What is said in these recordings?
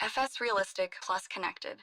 FS Realistic plus connected.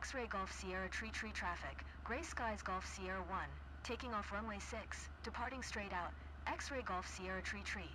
X-Ray Golf Sierra Tree traffic. Gray Skies Golf Sierra 1. Taking off runway 6. Departing straight out. X-Ray Golf Sierra Tree.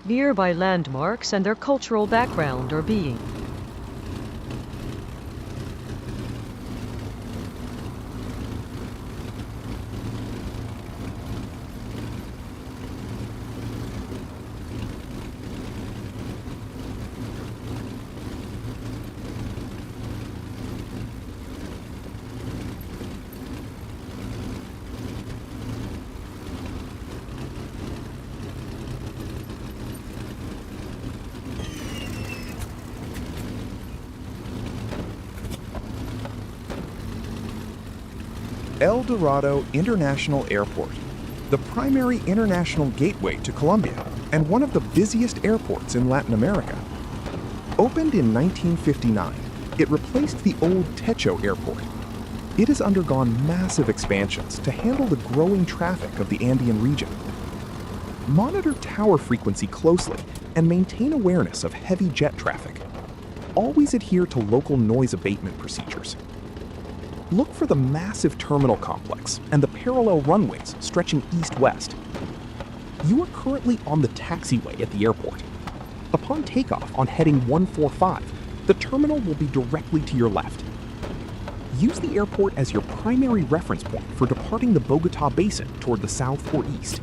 nearby landmarks and their cultural background or being. El Dorado International Airport, the primary international gateway to Colombia and one of the busiest airports in Latin America. Opened in 1959, it replaced the old Techo Airport. It has undergone massive expansions to handle the growing traffic of the Andean region. Monitor tower frequency closely and maintain awareness of heavy jet traffic. Always adhere to local noise abatement procedures. Look for the massive terminal complex and the parallel runways stretching east-west. You are currently on the taxiway at the airport. Upon takeoff on heading 145, the terminal will be directly to your left. Use the airport as your primary reference point for departing the Bogota Basin toward the south or east.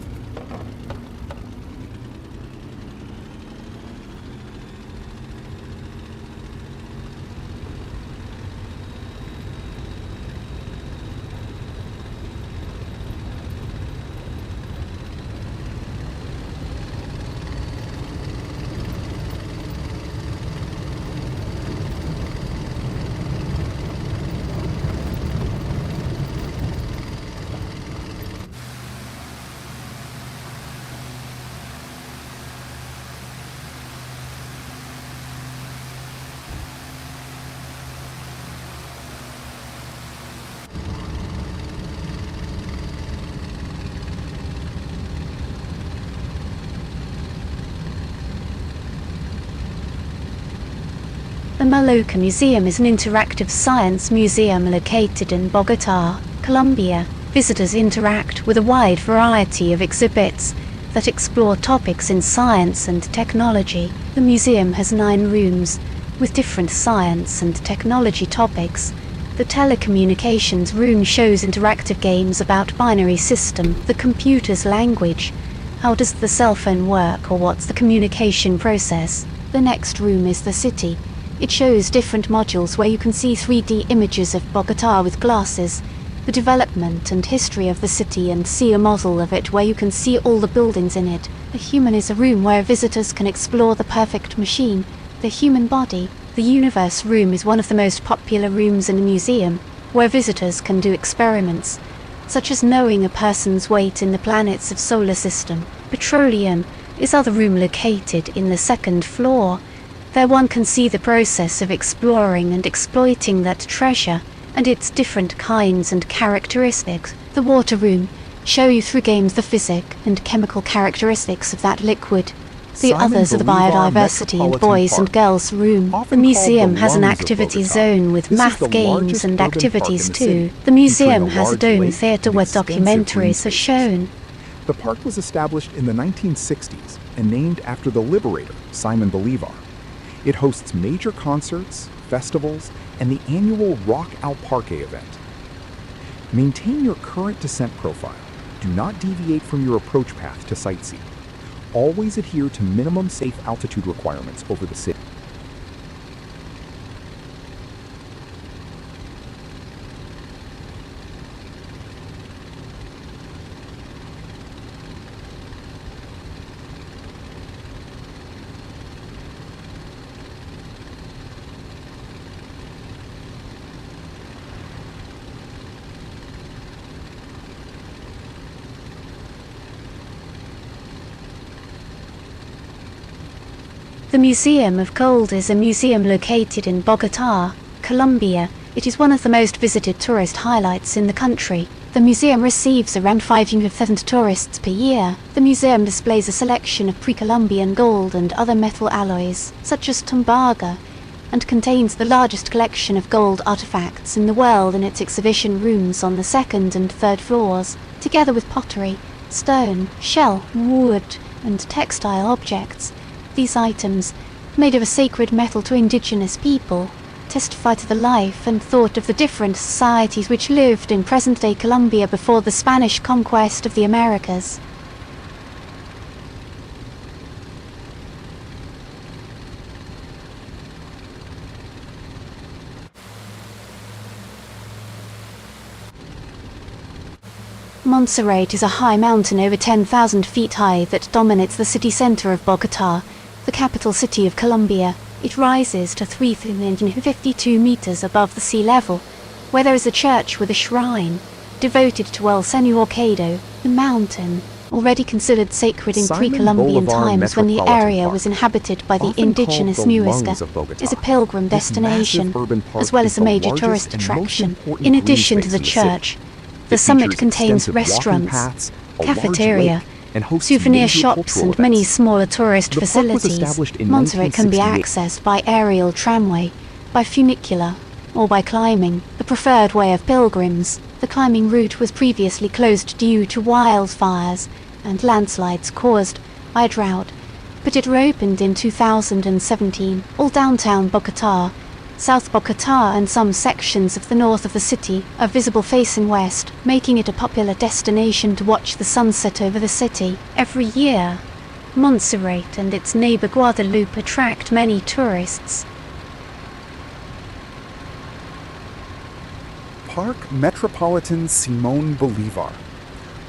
The Maluca Museum is an interactive science museum located in Bogota, Colombia. Visitors interact with a wide variety of exhibits that explore topics in science and technology. The museum has 9 rooms with different science and technology topics. The telecommunications room shows interactive games about binary system, the computer's language, how does the cell phone work, or what's the communication process. The next room is the city. It shows different modules where you can see 3D images of Bogota with glasses, the development and history of the city, and see a model of it where you can see all the buildings in it. The human is a room where visitors can explore the perfect machine, the human body. The universe room is one of the most popular rooms in the museum, where visitors can do experiments, such as knowing a person's weight in the planets of solar system. Petroleum is other room located in the 2nd floor. There one can see the process of exploring and exploiting that treasure and its different kinds and characteristics. The water room show you through games the physic and chemical characteristics of that liquid. The Simon others are the Bolivar biodiversity and Metropolitan boys Park, and girls room. often The museum called the has an lungs of activity Bogota. zone with This is math the games largest and urban park activities in the too. city, The museum featuring a has a large dome lake theatre and where extensive green documentaries are spaces. shown. The park was established in the 1960s and named after the liberator, Simon Bolivar. It hosts major concerts, festivals, and the annual Rock al Parque event. Maintain your current descent profile. Do not deviate from your approach path to sightsee. Always adhere to minimum safe altitude requirements over the city. The Museum of Gold is a museum located in Bogota, Colombia. It is one of the most visited tourist highlights in the country. The museum receives around 500,000 tourists per year. The museum displays a selection of pre-Columbian gold and other metal alloys, such as tumbaga, and contains the largest collection of gold artifacts in the world in its exhibition rooms on the 2nd and 3rd floors, together with pottery, stone, shell, wood, and textile objects. These items, made of a sacred metal to indigenous people, testify to the life and thought of the different societies which lived in present-day Colombia before the Spanish conquest of the Americas. Montserrat is a high mountain over 10,000 feet high that dominates the city center of Bogotá, the capital city of Colombia. It rises to 352 meters above the sea level, where there is a church with a shrine devoted to El Señor Quedo. The mountain, already considered sacred in Simon pre-Columbian Bolivar times when the Metropolitan area Park, was inhabited by the often indigenous called the lungs Muisca, of Bogotá. is a pilgrim This destination, massive urban park as well is as a the major largest tourist and most attraction. important In green addition to space the in the city. church, It the summit features contains extensive walking restaurants, paths, a large cafeteria, lake, and hosts souvenir major shops cultural and many events. smaller tourist The park was facilities. established in Montserrat can be 1968. accessed by aerial tramway, by funicular, or by climbing, the preferred way of pilgrims. The climbing route was previously closed due to wildfires and landslides caused by a drought, but it reopened in 2017. All downtown Bogotá, South Bogotá and some sections of the north of the city are visible facing west, making it a popular destination to watch the sunset over the city. Every year, Montserrat and its neighbor Guadeloupe attract many tourists. Park Metropolitan Simón Bolívar.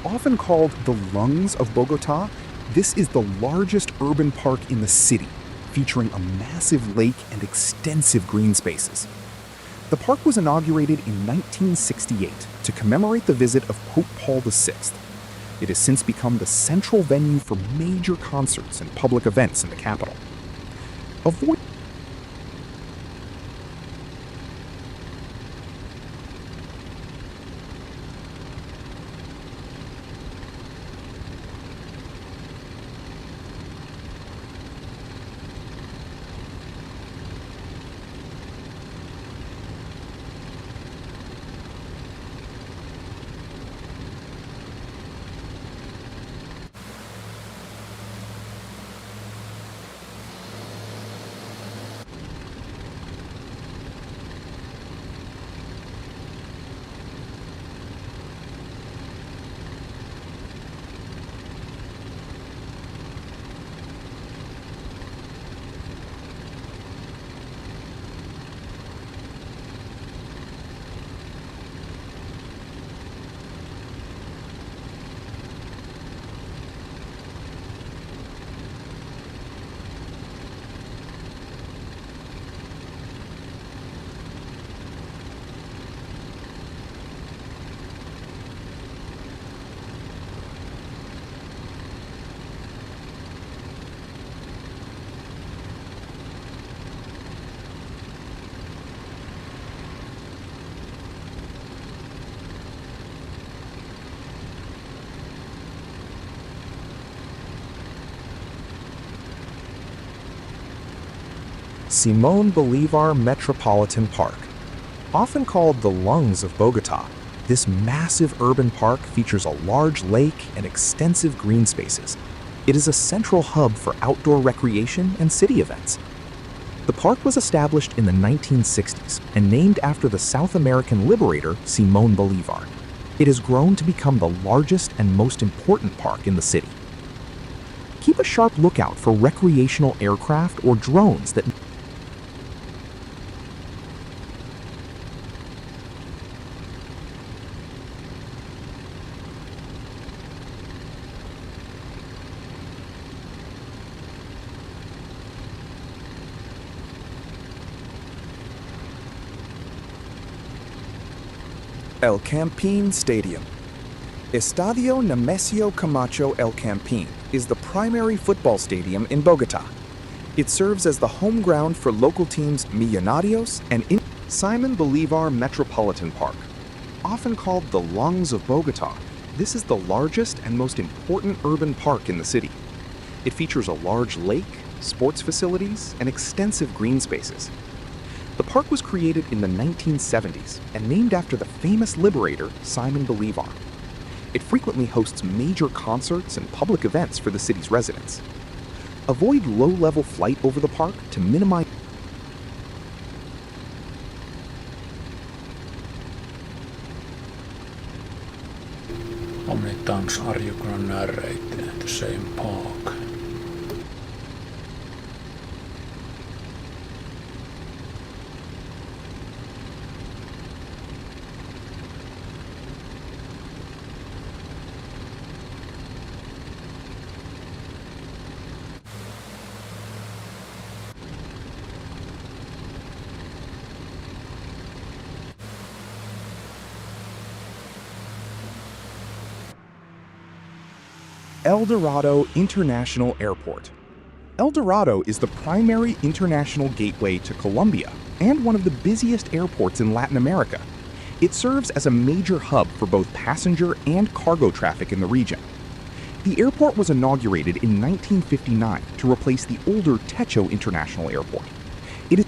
Often called the lungs of Bogotá, this is the largest urban park in the city, featuring a massive lake and extensive green spaces. The park was inaugurated in 1968 to commemorate the visit of Pope Paul VI. It has since become the central venue for major concerts and public events in the capital. Avoid Simón Bolívar Metropolitan Park. Often called the lungs of Bogotá, this massive urban park features a large lake and extensive green spaces. It is a central hub for outdoor recreation and city events. The park was established in the 1960s and named after the South American liberator Simón Bolívar. It has grown to become the largest and most important park in the city. Keep a sharp lookout for recreational aircraft or drones that El Campín Stadium. Estadio Nemesio Camacho El Campín is the primary football stadium in Bogotá. It serves as the home ground for local teams Millonarios and Simón Bolívar Metropolitan Park. Often called the lungs of Bogotá, this is the largest and most important urban park in the city. It features a large lake, sports facilities, and extensive green spaces. The park was created in the 1970s and named after the famous liberator Simón Bolívar. It frequently hosts major concerts and public events for the city's residents. Avoid low-level flight over the park to minimize. How many times are you gonna narrate the same park? El Dorado International Airport. El Dorado is the primary international gateway to Colombia and one of the busiest airports in Latin America. It serves as a major hub for both passenger and cargo traffic in the region. The airport was inaugurated in 1959 to replace the older Techo International Airport. It is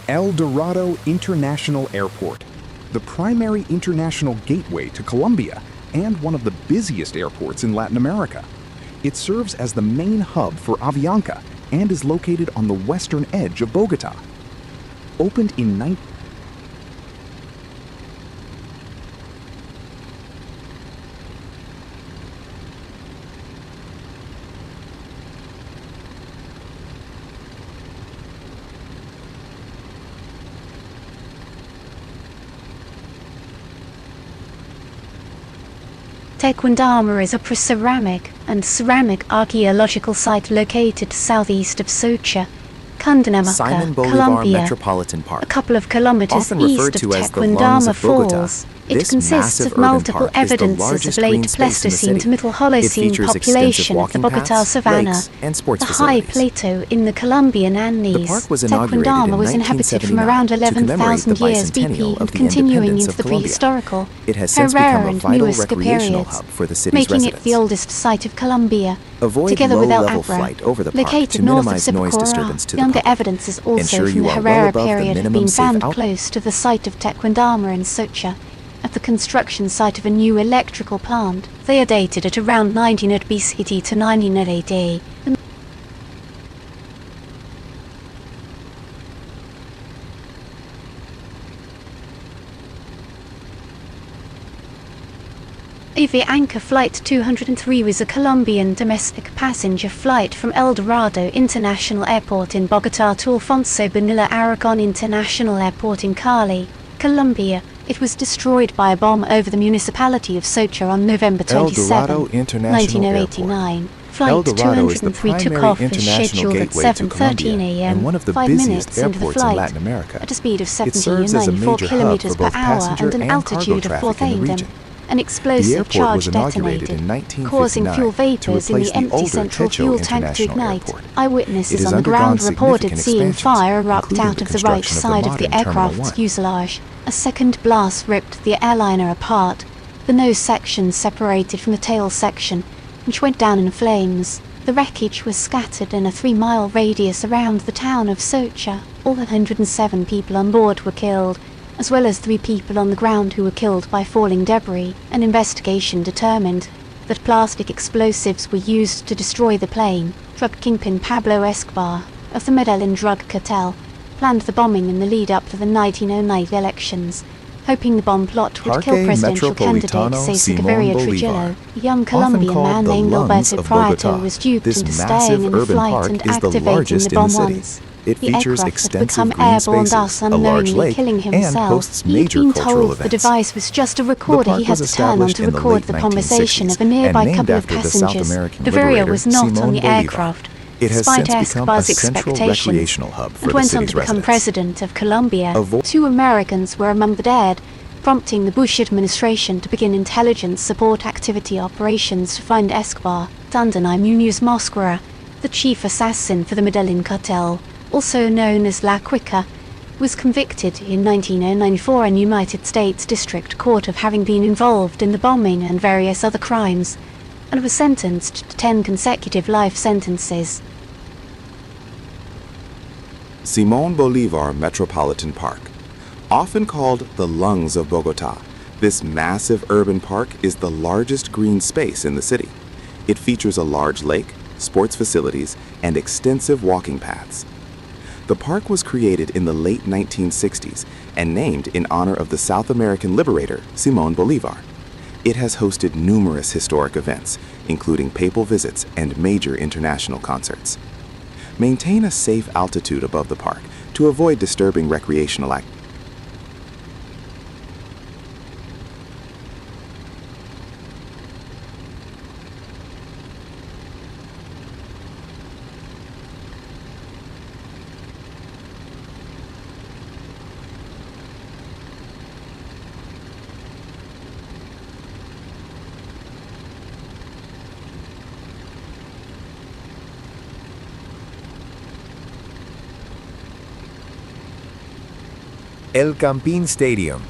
El Dorado International Airport, the primary international gateway to Colombia and one of the busiest airports in Latin America. It serves as the main hub for Avianca and is located on the western edge of Bogotá. Opened in 19... Tequendama is a pre-ceramic and ceramic archaeological site located southeast of Socha, Cundinamarca, Simon Bolivar Colombia, Metropolitan Park. a couple of kilometers Often east referred of to as the lungs Tequendama of Bogotá, Falls. It this consists massive of urban multiple park is the evidences largest of late green space in the Pleistocene to city. Middle It Holocene features population of the extensive walking Bogotá paths, savanna, lakes, and sports the high facilities. plateau in the Colombian Andes. The park was inaugurated Tequendama in was inhabited from 1979 around to commemorate 11,000 the years BP bicentennial of and the continuing independence into of the Colombia. prehistorical, It has since Herrera become a and vital Muisca recreational periods, hub for the city's making residents. it the oldest site of Colombia. Avoid Together with El low-level Abra, flight over the park located to north of minimize noise Zipacora, disturbance to the younger public. evidences also Ensure from you the are well Herrera above the period have minimum been safe found out- close to the site of Tequendama and Socha, at the construction site of a new electrical plant. They are dated at around 1900 BCT to 1900 AD. Avianca Flight 203 was a Colombian domestic passenger flight from El Dorado International Airport in Bogotá to Alfonso Bonilla Aragon International Airport in Cali, Colombia. It was destroyed by a bomb over the municipality of Socha on November 27, Dorado International 1989. El Flight Dorado is the 203 took primary off as international scheduled at gateway to 7:13 Colombia a.m. and one of the 5 busiest minutes into the airports in flight, Latin America. at a speed of It 70 serves and as a 94 major hub kilometers for per both hour passenger and an and cargo altitude of traffic in the 4,000. region. An The explosive airport charge was inaugurated detonated, in 1959 causing fuel to vapors in replace the empty older central Techo fuel tank to International ignite. Airport. It Eyewitnesses has on the undergone ground reported significant seeing expansions, fire erupt including out the of the right construction of the side of the modern Terminal aircraft's 1. fuselage. A second blast ripped the airliner apart, the nose section separated from the tail section, which went down in flames. The wreckage was scattered in a 3-mile radius around the town of Socha. All 107 people on board were killed, as well as 3 people on the ground who were killed by falling debris. An investigation determined that plastic explosives were used to destroy the plane. Drug kingpin Pablo Escobar of the Medellin drug cartel planned the bombing in the lead-up to the 1909 elections, hoping the bomb plot would kill Parque presidential candidate Metropolitano Cesar Simón Gaviria Bolívar, Trujillo. A young often Colombian called man the named lungs Alberto of Prieto Bogotá. was duped This into massive staying in the urban flight park and is the activating largest the in the bomb city. once. It The features aircraft had extensive become green airborne, spaces, thus a large unknowingly lake, killing and himself. hosts He'd major been cultural told the events. device was just a The recorder park he had was to turn on established to in the record late the conversation 1960s of a nearby and named couple of after the South passengers. American Gaviria liberator was not Simón on the Bolívar. aircraft, It has despite since become a Escobar's central expectations, recreational hub for and the went on city's to become residents. president of Colombia. Avo- 2 Americans were among the dead, prompting the Bush administration to begin intelligence support activity operations to find Escobar. Dundanai Muñoz Mosquera, the chief assassin for the Medellin cartel, also known as La Quica, was convicted in 1994 in United States District Court of having been involved in the bombing and various other crimes, and was sentenced to 10 consecutive life sentences. Simón Bolívar Metropolitan Park. Often called the lungs of Bogotá, this massive urban park is the largest green space in the city. It features a large lake, sports facilities, and extensive walking paths. The park was created in the late 1960s and named in honor of the South American liberator Simón Bolívar. It has hosted numerous historic events, including papal visits and major international concerts. Maintain a safe altitude above the park to avoid disturbing recreational activities. El Campín Stadium.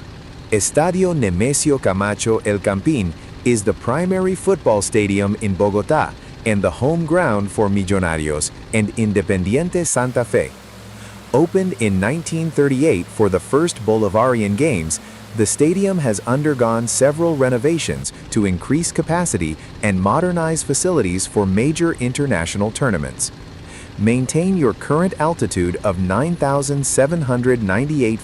Estadio Nemesio Camacho El Campín is the primary football stadium in Bogotá and the home ground for Millonarios and Independiente Santa Fe. Opened in 1938 for the first Bolivarian Games, the stadium has undergone several renovations to increase capacity and modernize facilities for major international tournaments. Maintain your current altitude of 9,798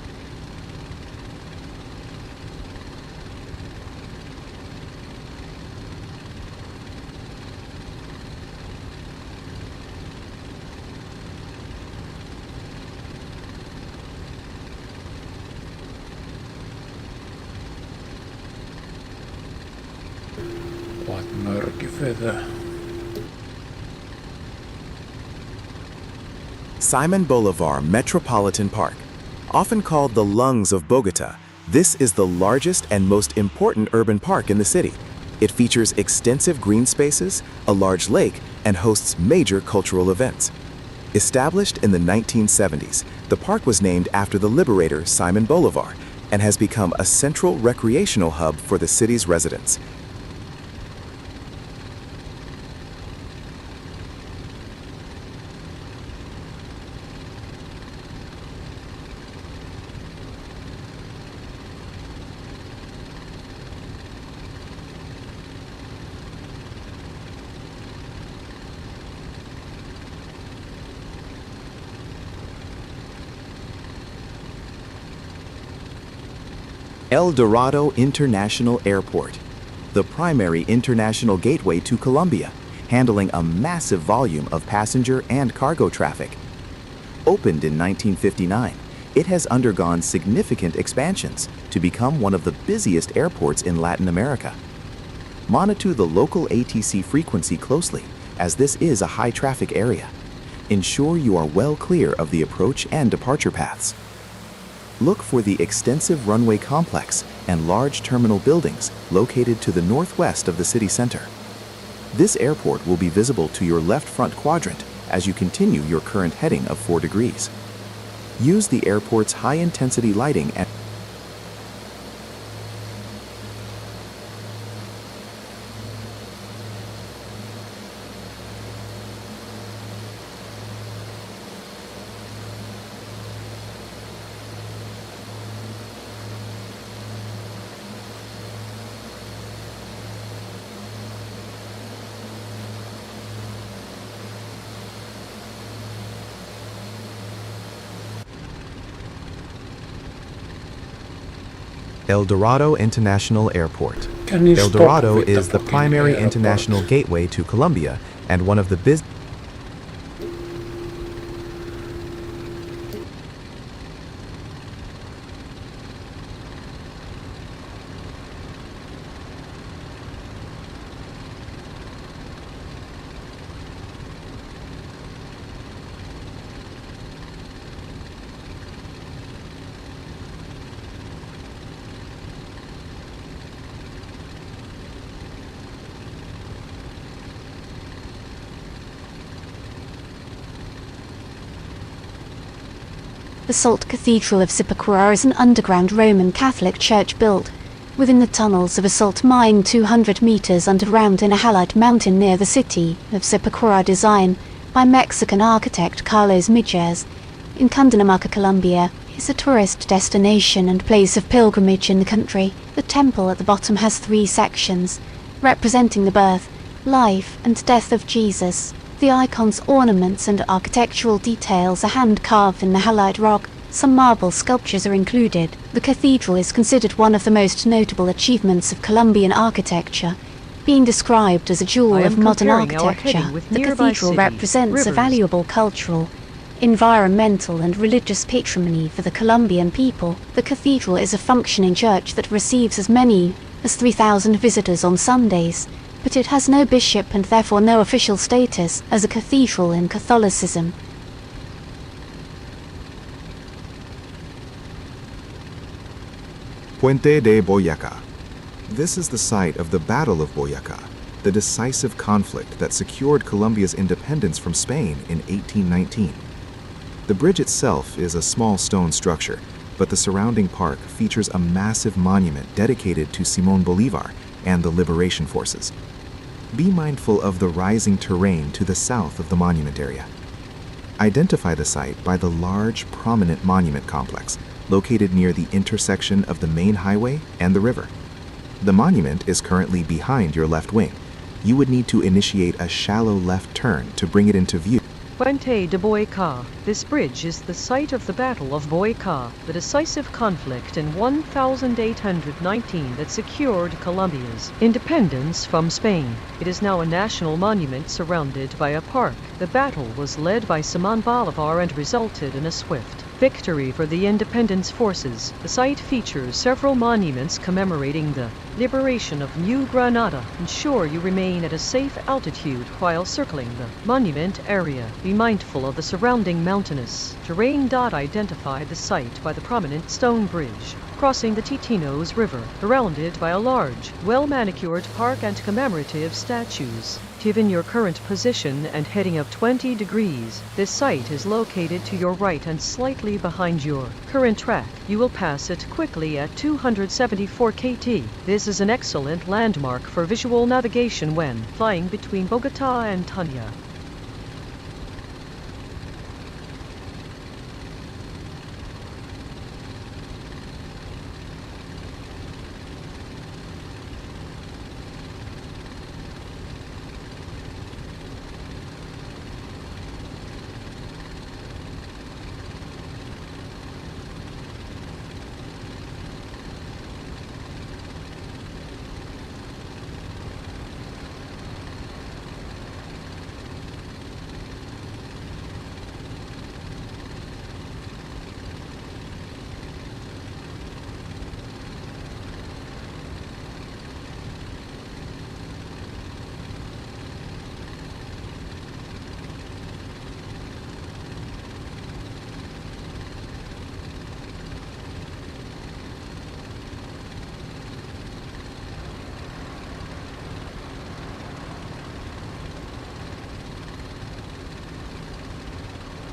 What murky feather. Simón Bolívar Metropolitan Park. Often called the lungs of Bogotá, this is the largest and most important urban park in the city. It features extensive green spaces, a large lake, and hosts major cultural events. Established in the 1970s, the park was named after the liberator Simón Bolívar and has become a central recreational hub for the city's residents. El Dorado International Airport, the primary international gateway to Colombia, handling a massive volume of passenger and cargo traffic. Opened in 1959, it has undergone significant expansions to become one of the busiest airports in Latin America. Monitor the local ATC frequency closely, as this is a high-traffic area. Ensure you are well clear of the approach and departure paths. Look for the extensive runway complex and large terminal buildings located to the northwest of the city center. This airport will be visible to your left front quadrant as you continue your current heading of 4 degrees. Use the airport's high-intensity lighting and El Dorado International Airport. Can you El stop Dorado with the is the fucking primary airport? international gateway to Colombia and one of the business. The Salt Cathedral of Zipaquirá is an underground Roman Catholic church built within the tunnels of a salt mine 200 meters underground in a halite mountain near the city of Zipaquirá, design by Mexican architect Carlos Mijes in Cundinamarca, Colombia. Is a tourist destination and place of pilgrimage in the country. The temple at the bottom has 3 sections representing the birth, life and death of Jesus. The icons, ornaments and architectural details are hand-carved in the halite rock. Some marble sculptures are included. The cathedral is considered one of the most notable achievements of Colombian architecture, being described as a jewel I am of modern comparing our architecture. heading with The nearby cathedral cities, represents a rivers. valuable cultural, environmental and religious patrimony for the Colombian people. The cathedral is a functioning church that receives as many as 3,000 visitors on Sundays, but it has no bishop and therefore no official status as a cathedral in Catholicism. Puente de Boyacá. This is the site of the Battle of Boyacá, the decisive conflict that secured Colombia's independence from Spain in 1819. The bridge itself is a small stone structure, but the surrounding park features a massive monument dedicated to Simón Bolívar and the liberation forces. Be mindful of the rising terrain to the south of the monument area. Identify the site by the large, prominent monument complex located near the intersection of the main highway and the river. The monument is currently behind your left wing. You would need to initiate a shallow left turn to bring it into view. Puente de Boyacá. This bridge is the site of the Battle of Boyacá, the decisive conflict in 1819 that secured Colombia's independence from Spain. It is now a national monument surrounded by a park. The battle was led by Simón Bolívar and resulted in a swift victory for the independence forces. The site features several monuments commemorating the liberation of New Granada. Ensure you remain at a safe altitude while circling the monument area. Be mindful of the surrounding mountainous terrain. Identify the site by the prominent stone bridge crossing the Titinos River, surrounded by a large, well-manicured park and commemorative statues. Given your current position and heading of 20 degrees, this site is located to your right and slightly behind your current track. You will pass it quickly at 274 kT. This is an excellent landmark for visual navigation when flying between Bogotá and Tunja.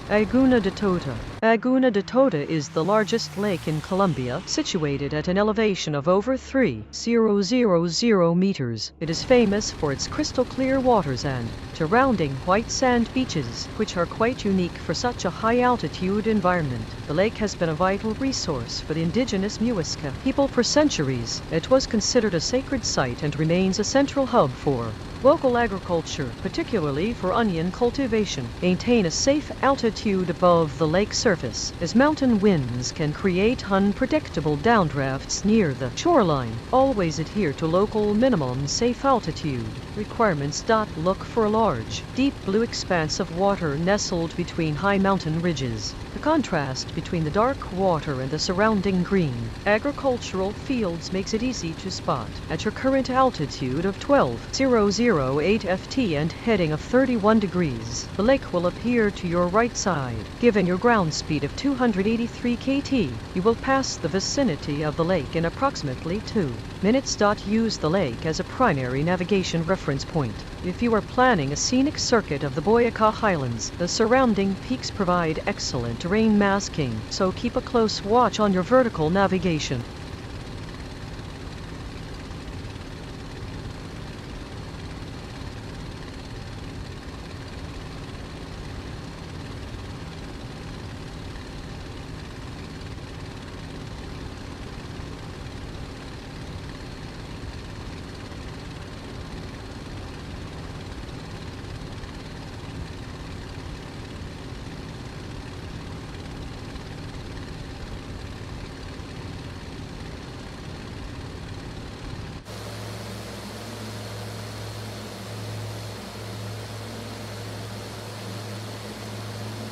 Laguna de Tota. Laguna de Tota is the largest lake in Colombia, situated at an elevation of over 3,000 meters. It is famous for its crystal clear waters and surrounding white sand beaches, which are quite unique for such a high altitude environment. The lake has been a vital resource for the indigenous Muisca people for centuries. It was considered a sacred site and remains a central hub for local agriculture, particularly for onion cultivation. Maintain a safe altitude above the lake surface, as mountain winds can create unpredictable downdrafts near the shoreline. Always adhere to local minimum safe altitude requirements. Look for a large, deep blue expanse of water nestled between high mountain ridges. The contrast between the dark water and the surrounding green agricultural fields makes it easy to spot. At your current altitude of 12,008 ft and heading of 31 degrees, the lake will appear to your right side. Given your ground speed of 283 kt, you will pass the vicinity of the lake in approximately 2 minutes. Use the lake as a primary navigation reference point. If you are planning a scenic circuit of the Boyacá Highlands, the surrounding peaks provide excellent terrain masking, so keep a close watch on your vertical navigation.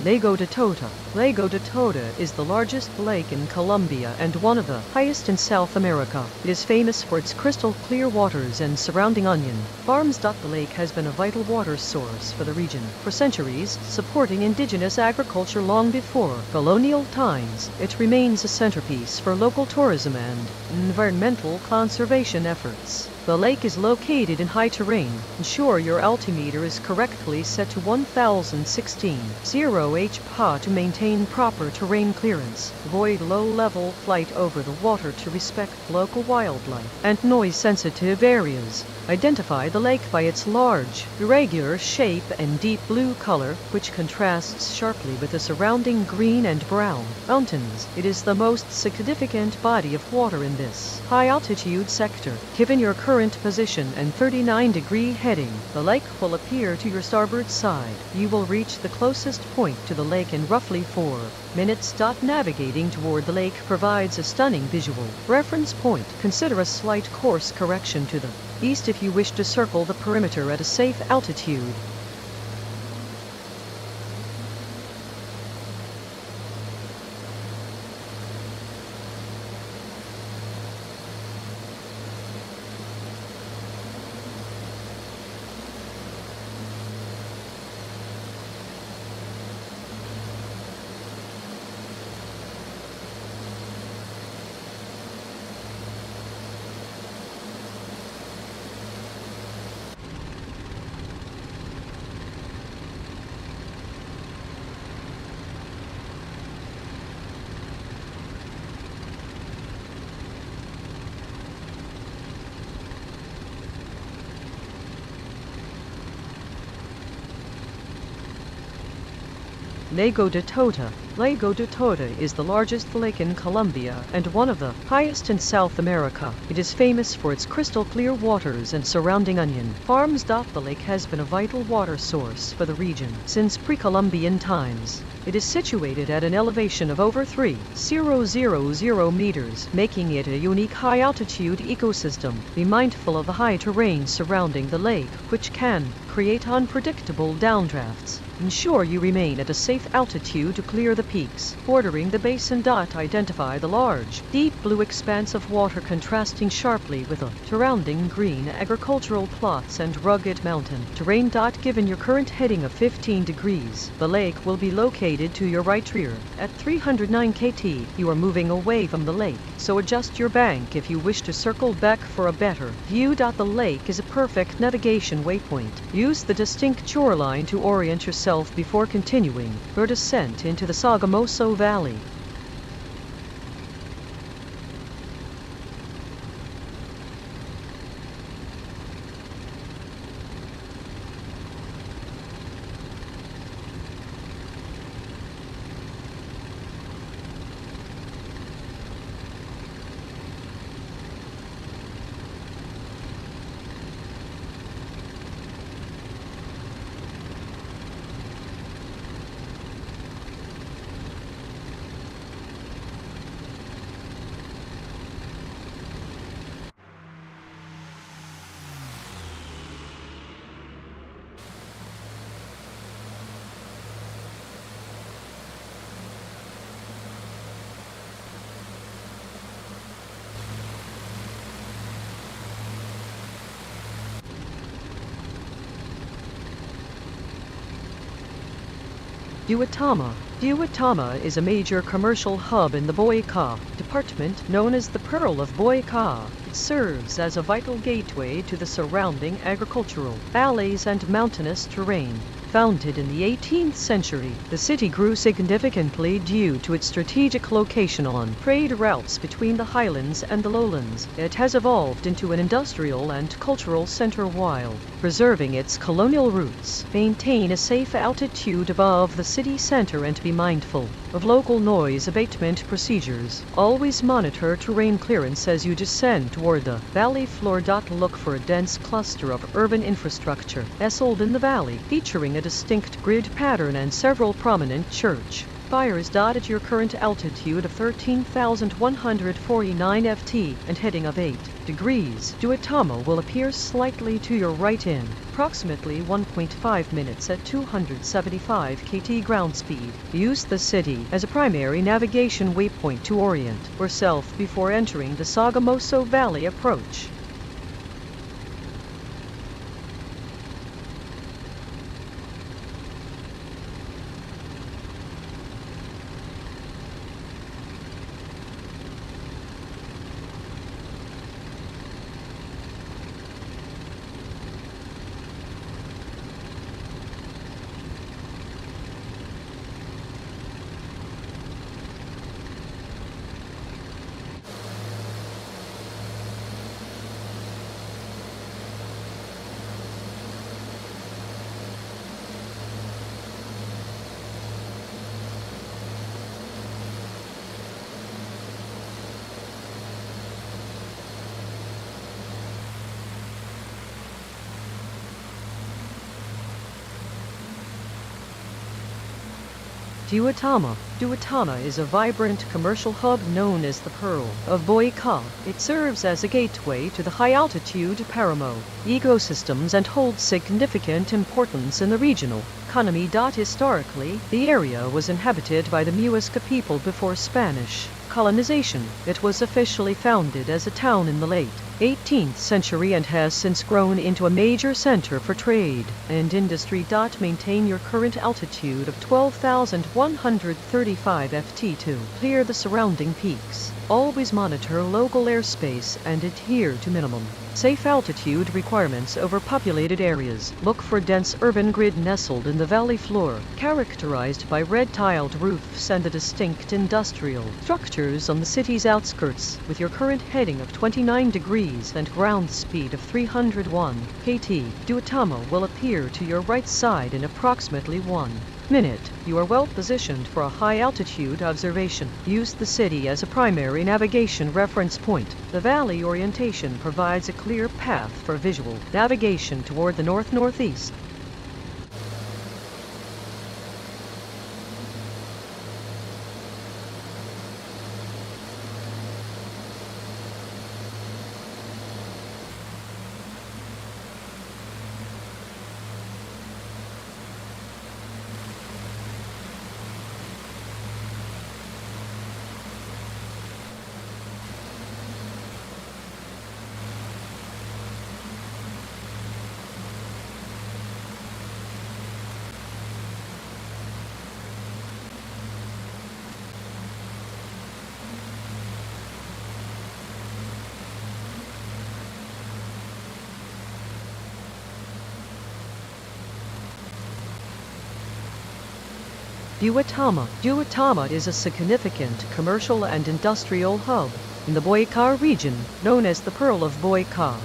Lago de Tota. Lago de Tota is the largest lake in Colombia and one of the highest in South America. It is famous for its crystal clear waters and surrounding onion farms. The lake has been a vital water source for the region for centuries, supporting indigenous agriculture long before colonial times. It remains a centerpiece for local tourism and environmental conservation efforts. The lake is located in high terrain. Ensure your altimeter is correctly set to 1016 hpa to maintain proper terrain clearance. Avoid low-level flight over the water to respect local wildlife and noise-sensitive areas. Identify the lake by its large, irregular shape and deep blue color, which contrasts sharply with the surrounding green and brown mountains. It is the most significant body of water in this high-altitude sector. Given your current position and 39-degree heading, the lake will appear to your starboard side. You will reach the closest point to the lake in roughly 4 minutes. Navigating toward the lake provides a stunning visual reference point. Consider a slight course correction to the east if you wish to circle the perimeter at a safe altitude. Lago de Tota. Lago de Tota is the largest lake in Colombia and one of the highest in South America. It is famous for its crystal clear waters and surrounding onion farms. The lake has been a vital water source for the region since pre-Columbian times. It is situated at an elevation of over 3,000 meters, making it a unique high-altitude ecosystem. Be mindful of the high terrain surrounding the lake, which can create unpredictable downdrafts. Ensure you remain at a safe altitude to clear the the peaks, bordering the basin. Identify the large, deep blue expanse of water contrasting sharply with the surrounding green agricultural plots and rugged mountain terrain. Given your current heading of 15 degrees, the lake will be located to your right rear. At 309 kT, you are moving away from the lake, so adjust your bank if you wish to circle back for a better view. The lake is a perfect navigation waypoint. Use the distinct shoreline to orient yourself before continuing your descent into the Sogamoso Valley. Duitama. Duitama is a major commercial hub in the Boyka department known as the Pearl of Boyka. It serves as a vital gateway to the surrounding agricultural valleys and mountainous terrain. Founded in the 18th century, the city grew significantly due to its strategic location on trade routes between the highlands and the lowlands. It has evolved into an industrial and cultural center while preserving its colonial roots. Maintain a safe altitude above the city center and be mindful of local noise abatement procedures. Always monitor terrain clearance as you descend toward the valley floor. Look for a dense cluster of urban infrastructure nestled in the valley, featuring a distinct grid pattern and several prominent church spires. At your current altitude of 13,149 ft and heading of 8 degrees, Duitama will appear slightly to your right in approximately 1.5 minutes at 275 kT ground speed. Use the city as a primary navigation waypoint to orient yourself before entering the Sogamoso Valley approach. Duitama. Duitama is a vibrant commercial hub known as the Pearl of Boyka. It serves as a gateway to the high-altitude Paramo ecosystems and holds significant importance in the regional economy. Historically, the area was inhabited by the Muisca people before Spanish colonization. It was officially founded as a town in the late 18th century and has since grown into a major center for trade and industry. Maintain your current altitude of 12,135 ft to clear the surrounding peaks. Always monitor local airspace and adhere to minimum safe altitude requirements over populated areas. Look for dense urban grid nestled in the valley floor, characterized by red-tiled roofs and the distinct industrial structures on the city's outskirts. With your current heading of 29 degrees and ground speed of 301 kT, Duitama will appear to your right side in approximately 1 minute. You are well positioned for a high-altitude observation. Use the city as a primary navigation reference point. The valley orientation provides a clear path for visual navigation toward the north-northeast. Duitama. Duitama is a significant commercial and industrial hub in the Boyka region, known as the Pearl of Boyka.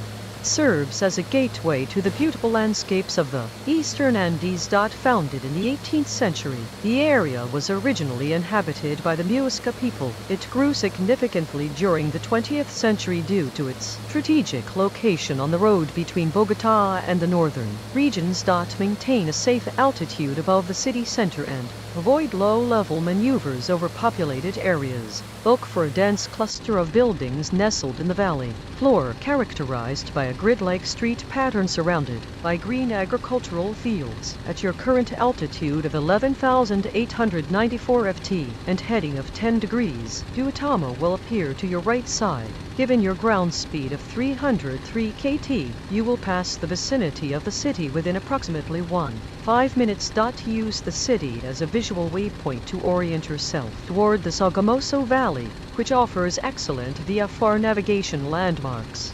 Serves as a gateway to the beautiful landscapes of the Eastern Andes. Founded in the 18th century, the area was originally inhabited by the Muisca people. It grew significantly during the 20th century due to its strategic location on the road between Bogota and the northern regions. Maintain a safe altitude above the city center and avoid low-level maneuvers over populated areas. Look for a dense cluster of buildings nestled in the valley floor, characterized by a grid-like street pattern surrounded by green agricultural fields. At your current altitude of 11,894 ft and heading of 10 degrees, Duitama will appear to your right side. Given your ground speed of 303 kT, you will pass the vicinity of the city within approximately 1.5 minutes. Use the city as a visual waypoint to orient yourself toward the Sogamoso Valley, which offers excellent VFR navigation landmarks.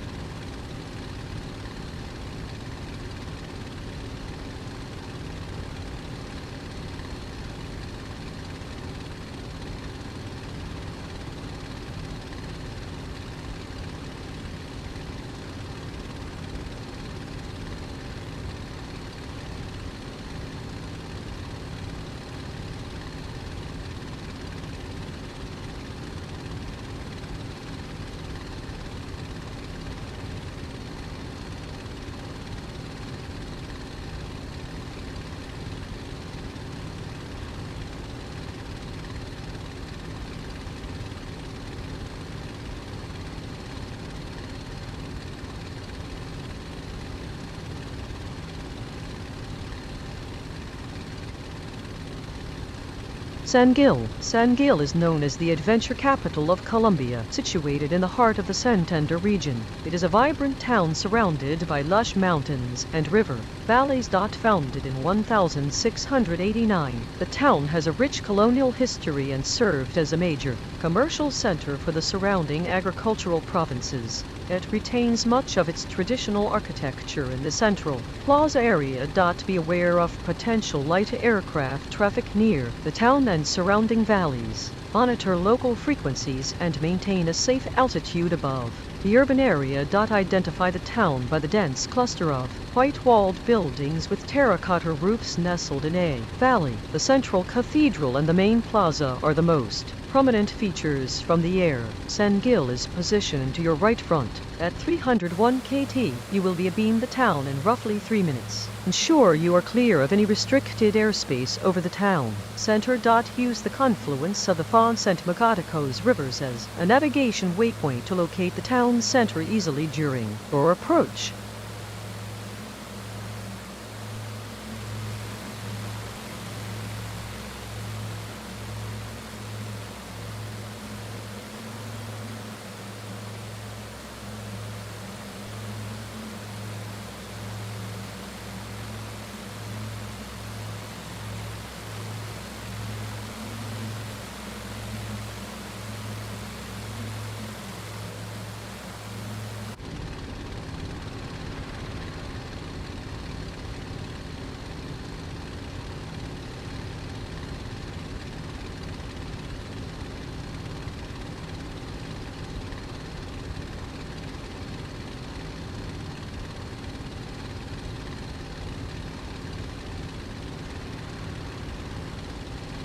San Gil. San Gil is known as the adventure capital of Colombia, situated in the heart of the Santander region. It is a vibrant town surrounded by lush mountains and river valleys. Founded in 1689, the town has a rich colonial history and served as a major commercial center for the surrounding agricultural provinces. It retains much of its traditional architecture in the central plaza area. Be aware of potential light aircraft traffic near the town and surrounding valleys. Monitor local frequencies and maintain a safe altitude above the urban area. Identify the town by the dense cluster of white-walled buildings with terracotta roofs nestled in a valley. The central cathedral and the main plaza are the most prominent features from the air. San Gil is positioned to your right front. At 301 kT, you will be abeam the town in roughly 3 minutes. Ensure you are clear of any restricted airspace over the town center. Use the confluence of the Fonce and Magatacos rivers as a navigation waypoint to locate the town center easily during your approach.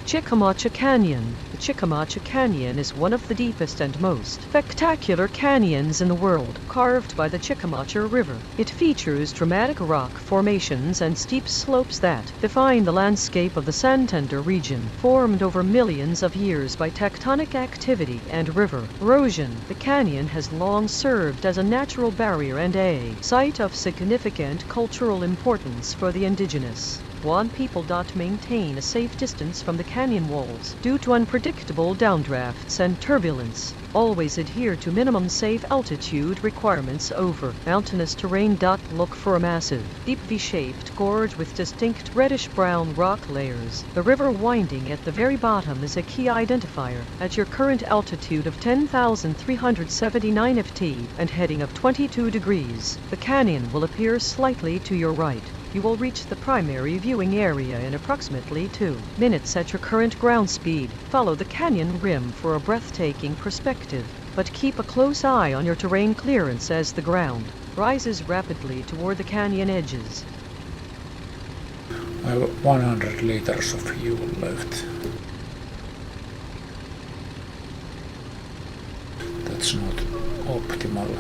Chickamauga Canyon. The Chickamauga Canyon is one of the deepest and most spectacular canyons in the world, carved by the Chickamauga River. It features dramatic rock formations and steep slopes that define the landscape of the Santander region, formed over millions of years by tectonic activity and river erosion. The canyon has long served as a natural barrier and a site of significant cultural importance for the indigenous people. Maintain a safe distance from the canyon walls due to unpredictable downdrafts and turbulence. Always adhere to minimum safe altitude requirements over mountainous terrain. Look for a massive, deep V-shaped gorge with distinct reddish-brown rock layers. The river winding at the very bottom is a key identifier. At your current altitude of 10,379 ft and heading of 22 degrees, the canyon will appear slightly to your right. You will reach the primary viewing area in approximately 2 minutes at your current ground speed. Follow the canyon rim for a breathtaking perspective, but keep a close eye on your terrain clearance as the ground rises rapidly toward the canyon edges. I have 100 liters of fuel left. That's not optimal.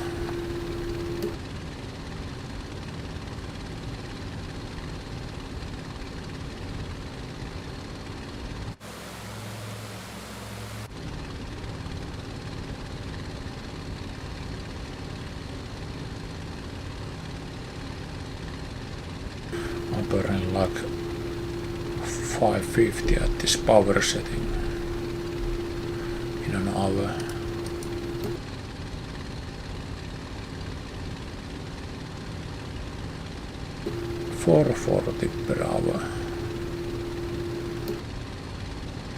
I'm burning like 550 at this power setting in an hour. $4.40 per hour.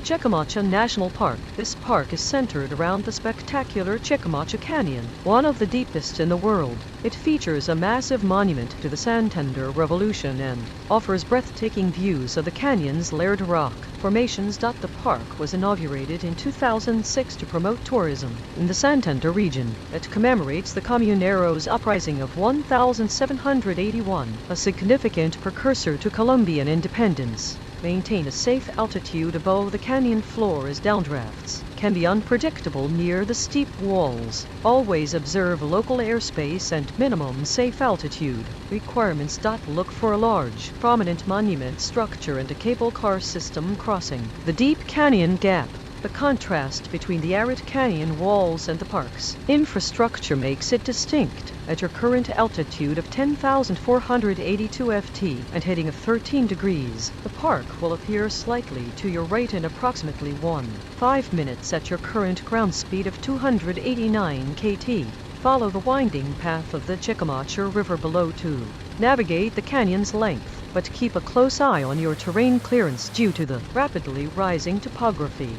Chickamauga National Park. This park is centered around the spectacular Chickamauga Canyon, one of the deepest in the world. It features a massive monument to the Santander Revolution and offers breathtaking views of the canyon's layered rock formations. The park was inaugurated in 2006 to promote tourism in the Santander region. It commemorates the Comuneros Uprising of 1781, a significant precursor to Colombian independence. Maintain a safe altitude above the canyon floor as downdrafts can be unpredictable near the steep walls. Always observe local airspace and minimum safe altitude requirements. Look for a large, prominent monument structure and a cable car system crossing the deep canyon gap. The contrast between the arid canyon walls and the park's infrastructure makes it distinct. At your current altitude of 10,482 ft and heading of 13 degrees, the park will appear slightly to your right in approximately 1.5 minutes at your current ground speed of 289 kT. Follow the winding path of the Chickamauga River below to navigate the canyon's length, but keep a close eye on your terrain clearance due to the rapidly rising topography.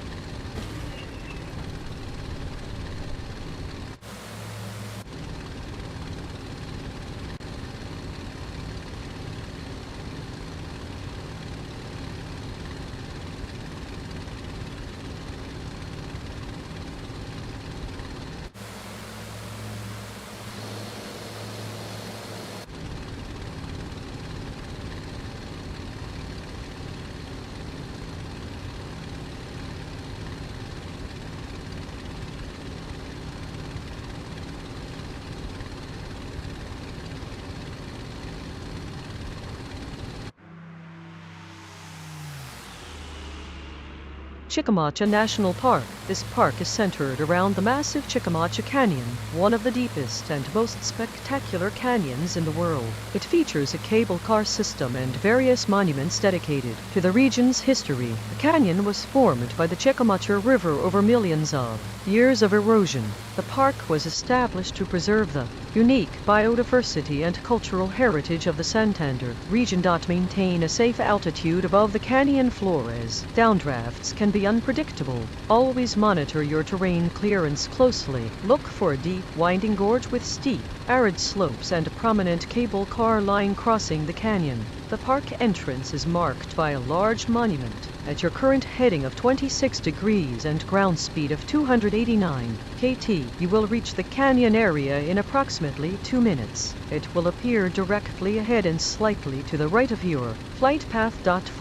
Chickamauga National Park. This park is centered around the massive Chickamauga Canyon, one of the deepest and most spectacular canyons in the world. It features a cable car system and various monuments dedicated to the region's history. The canyon was formed by the Chickamauga River over millions of years of erosion. The park was established to preserve the unique biodiversity and cultural heritage of the Santander region. Maintain a safe altitude above the canyon floor as downdrafts can be unpredictable. Always monitor your terrain clearance closely. Look for a deep, winding gorge with steep, arid slopes and a prominent cable car line crossing the canyon. The park entrance is marked by a large monument. At your current heading of 26 degrees and ground speed of 289 kT, you will reach the canyon area in approximately 2 minutes. It will appear directly ahead and slightly to the right of your flight path.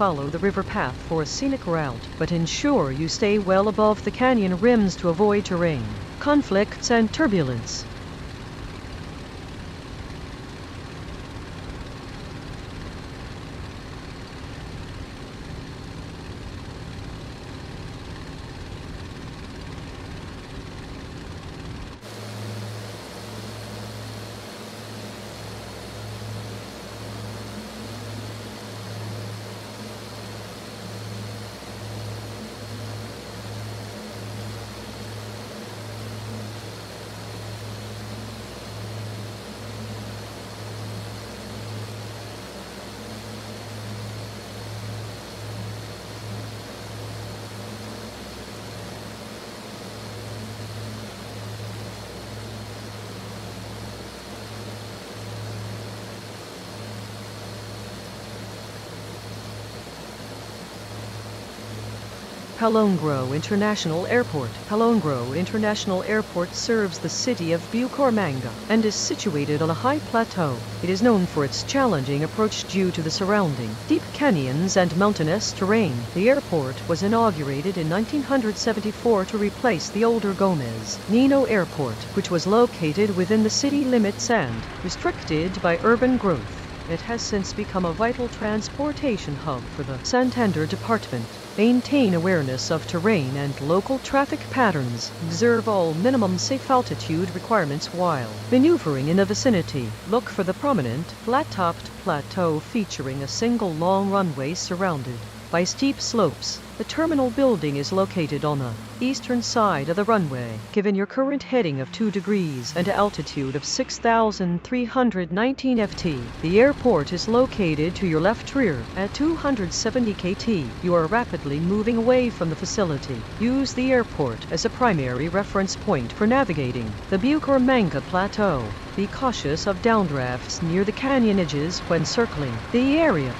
Follow the river path for a scenic route, but ensure you stay well above the canyon rims to avoid terrain conflicts and turbulence. Palongro International Airport. Palongro International Airport serves the city of Bucaramanga and is situated on a high plateau. It is known for its challenging approach due to the surrounding deep canyons and mountainous terrain. The airport was inaugurated in 1974 to replace the older Gomez Nino Airport, which was located within the city limits and restricted by urban growth. It has since become a vital transportation hub for the Santander Department. Maintain awareness of terrain and local traffic patterns. Observe all minimum safe altitude requirements while maneuvering in the vicinity. Look for the prominent, flat-topped plateau featuring a single long runway surrounded by steep slopes. The terminal building is located on the eastern side of the runway. Given your current heading of 2 degrees and altitude of 6,319 ft, the airport is located to your left rear at 270 kT. You are rapidly moving away from the facility. Use the airport as a primary reference point for navigating the Bucaramanga Plateau. Be cautious of downdrafts near the canyon edges when circling the area.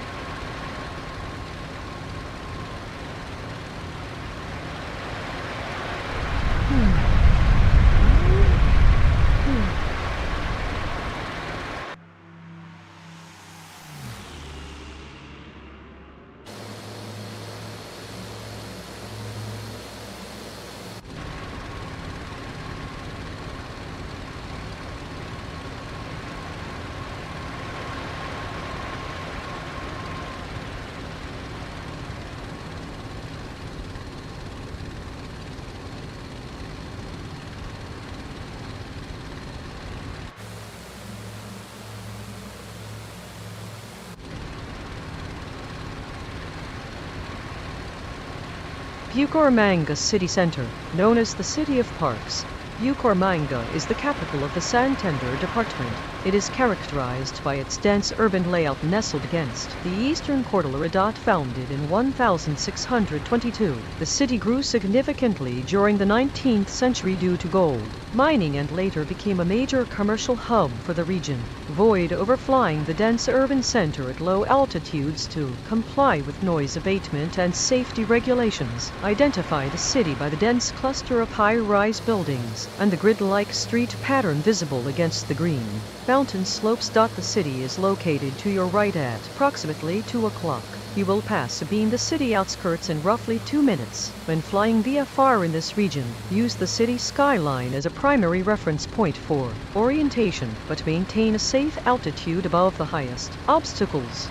Bucaramanga City Center, known as the City of Parks. Bucaramanga is the capital of the Santander Department. It is characterized by its dense urban layout nestled against the eastern cordillera. Founded in 1622, the city grew significantly during the 19th century due to gold mining and later became a major commercial hub for the region. Avoid overflying the dense urban center at low altitudes to comply with noise abatement and safety regulations. Identify the city by the dense cluster of high-rise buildings and the grid-like street pattern visible against the green mountain slopes. The city is located to your right at approximately 2 o'clock. You will pass the city outskirts in roughly 2 minutes. When flying VFR in this region, use the city skyline as a primary reference point for orientation, but maintain a safe altitude above the highest obstacles.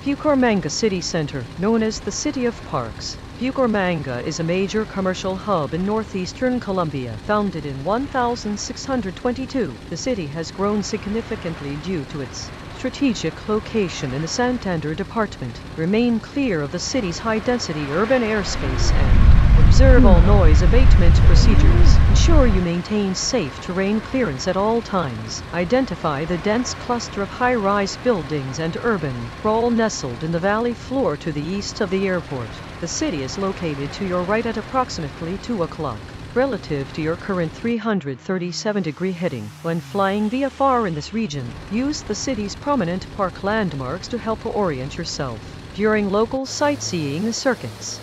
Bucaramanga City Center, known as the City of Parks. Bucaramanga is a major commercial hub in northeastern Colombia. Founded in 1622, the city has grown significantly due to its strategic location in the Santander Department. Remain clear of the city's high-density urban airspace and observe all noise abatement procedures. Ensure you maintain safe terrain clearance at all times. Identify the dense cluster of high-rise buildings and urban sprawl nestled in the valley floor to the east of the airport. The city is located to your right at approximately 2 o'clock. Relative to your current 337-degree heading. When flying VFR in this region, use the city's prominent park landmarks to help orient yourself during local sightseeing circuits.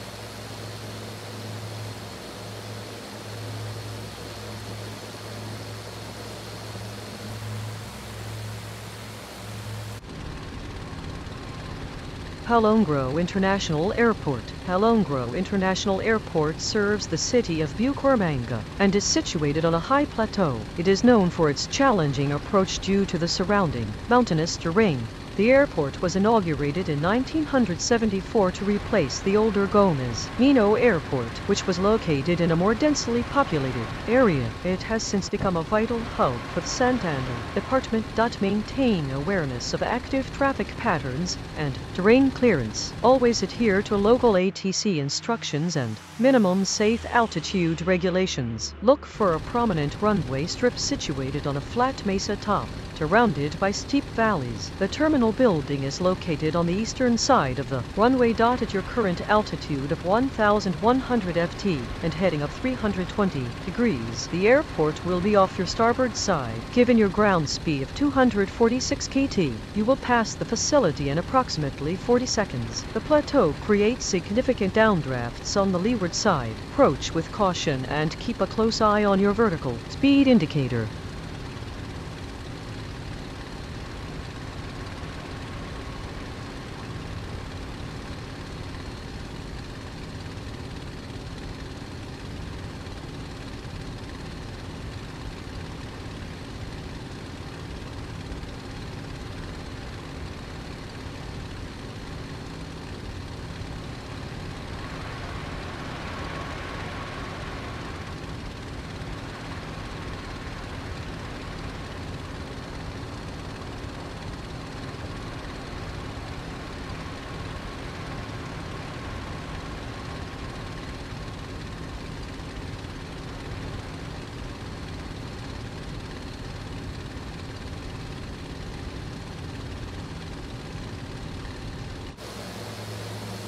Palongro International Airport. Palongro International Airport serves the city of Bucaramanga and is situated on a high plateau. It is known for its challenging approach due to the surrounding mountainous terrain. The airport was inaugurated in 1974 to replace the older Gomez Nino Airport, which was located in a more densely populated area. It has since become a vital hub for the Santander Department. Maintain awareness of active traffic patterns and terrain clearance. Always adhere to local ATC instructions and minimum safe altitude regulations. Look for a prominent runway strip situated on a flat mesa top surrounded by steep valleys. The terminal building is located on the eastern side of the runway. At your current altitude of 1,100 ft and heading up 320 degrees, the airport will be off your starboard side. Given your ground speed of 246 kt, you will pass the facility in approximately 40 seconds. The plateau creates significant downdrafts on the leeward side. Approach with caution and keep a close eye on your vertical speed indicator.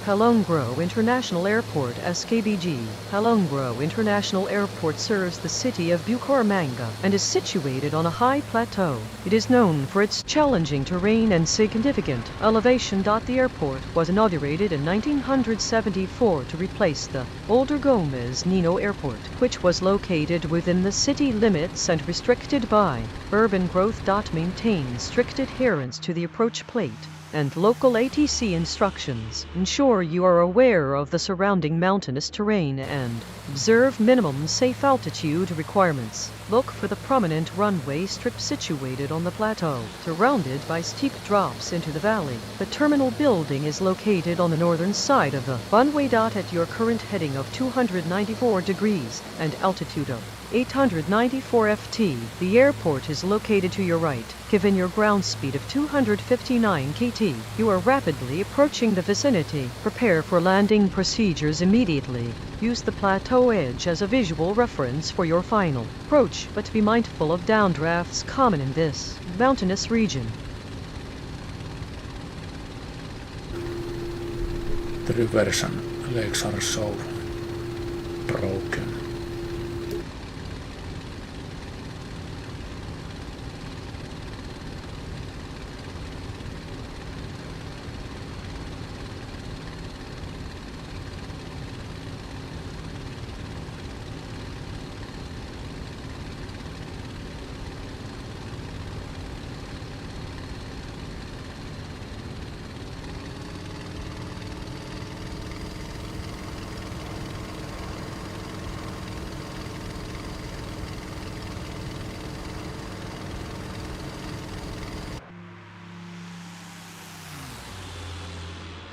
Palongro International Airport SKBG. Palongro International Airport serves the city of Bucaramanga and is situated on a high plateau. It is known for its challenging terrain and significant elevation. The airport was inaugurated in 1974 to replace the older Gomez Nino Airport, which was located within the city limits and restricted by urban growth. Maintains strict adherence to the approach plate and local ATC instructions. Ensure you are aware of the surrounding mountainous terrain and observe minimum safe altitude requirements. Look for the prominent runway strip situated on the plateau, surrounded by steep drops into the valley. The terminal building is located on the northern side of the runway. At your current heading of 294 degrees and altitude of 894 ft, the airport is located to your right. Given your ground speed of 259 kt, you are rapidly approaching the vicinity. Prepare for landing procedures immediately. Use the plateau edge as a visual reference for your final approach, but be mindful of downdrafts common in this mountainous region. The rivers and lakes are so broken.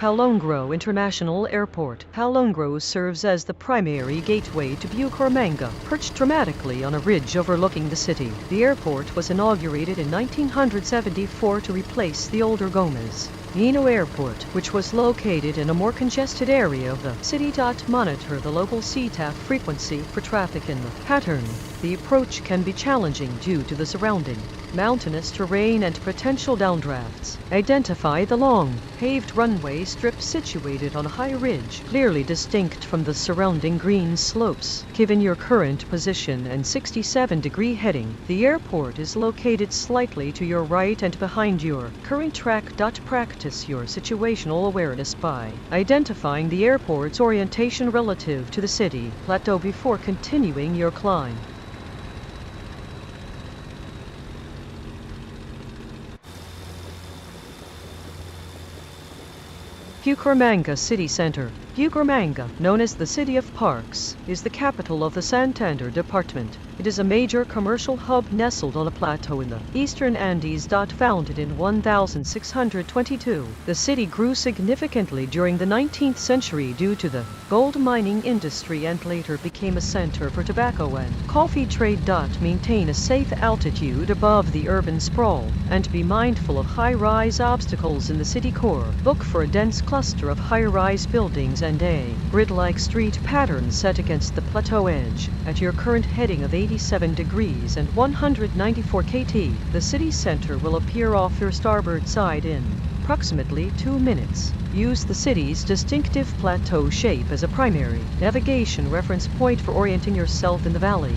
Palongro International Airport. Palongro serves as the primary gateway to Bucaramanga, perched dramatically on a ridge overlooking the city. The airport was inaugurated in 1974 to replace the older Gomez Nino Airport, which was located in a more congested area of the city. Monitor the local CTAF frequency for traffic in the pattern. The approach can be challenging due to the surrounding mountainous terrain and potential downdrafts. Identify the long, paved runway strip situated on a high ridge, clearly distinct from the surrounding green slopes. Given your current position and 67-degree heading, the airport is located slightly to your right and behind your current track. Practice your situational awareness by identifying the airport's orientation relative to the city plateau before continuing your climb. Bucaramanga City Center. Bucaramanga, known as the City of Parks, is the capital of the Santander Department. It is a major commercial hub nestled on a plateau in the eastern Andes. Founded in 1622, the city grew significantly during the 19th century due to the gold mining industry and later became a center for tobacco and coffee trade. Maintain a safe altitude above the urban sprawl and be mindful of high-rise obstacles in the city core. Look for a dense cluster of high-rise buildings and a grid-like street pattern set against the plateau edge. At your current heading of 8 187 degrees and 194 kT. The city center will appear off your starboard side in approximately 2 minutes. Use the city's distinctive plateau shape as a primary navigation reference point for orienting yourself in the valley.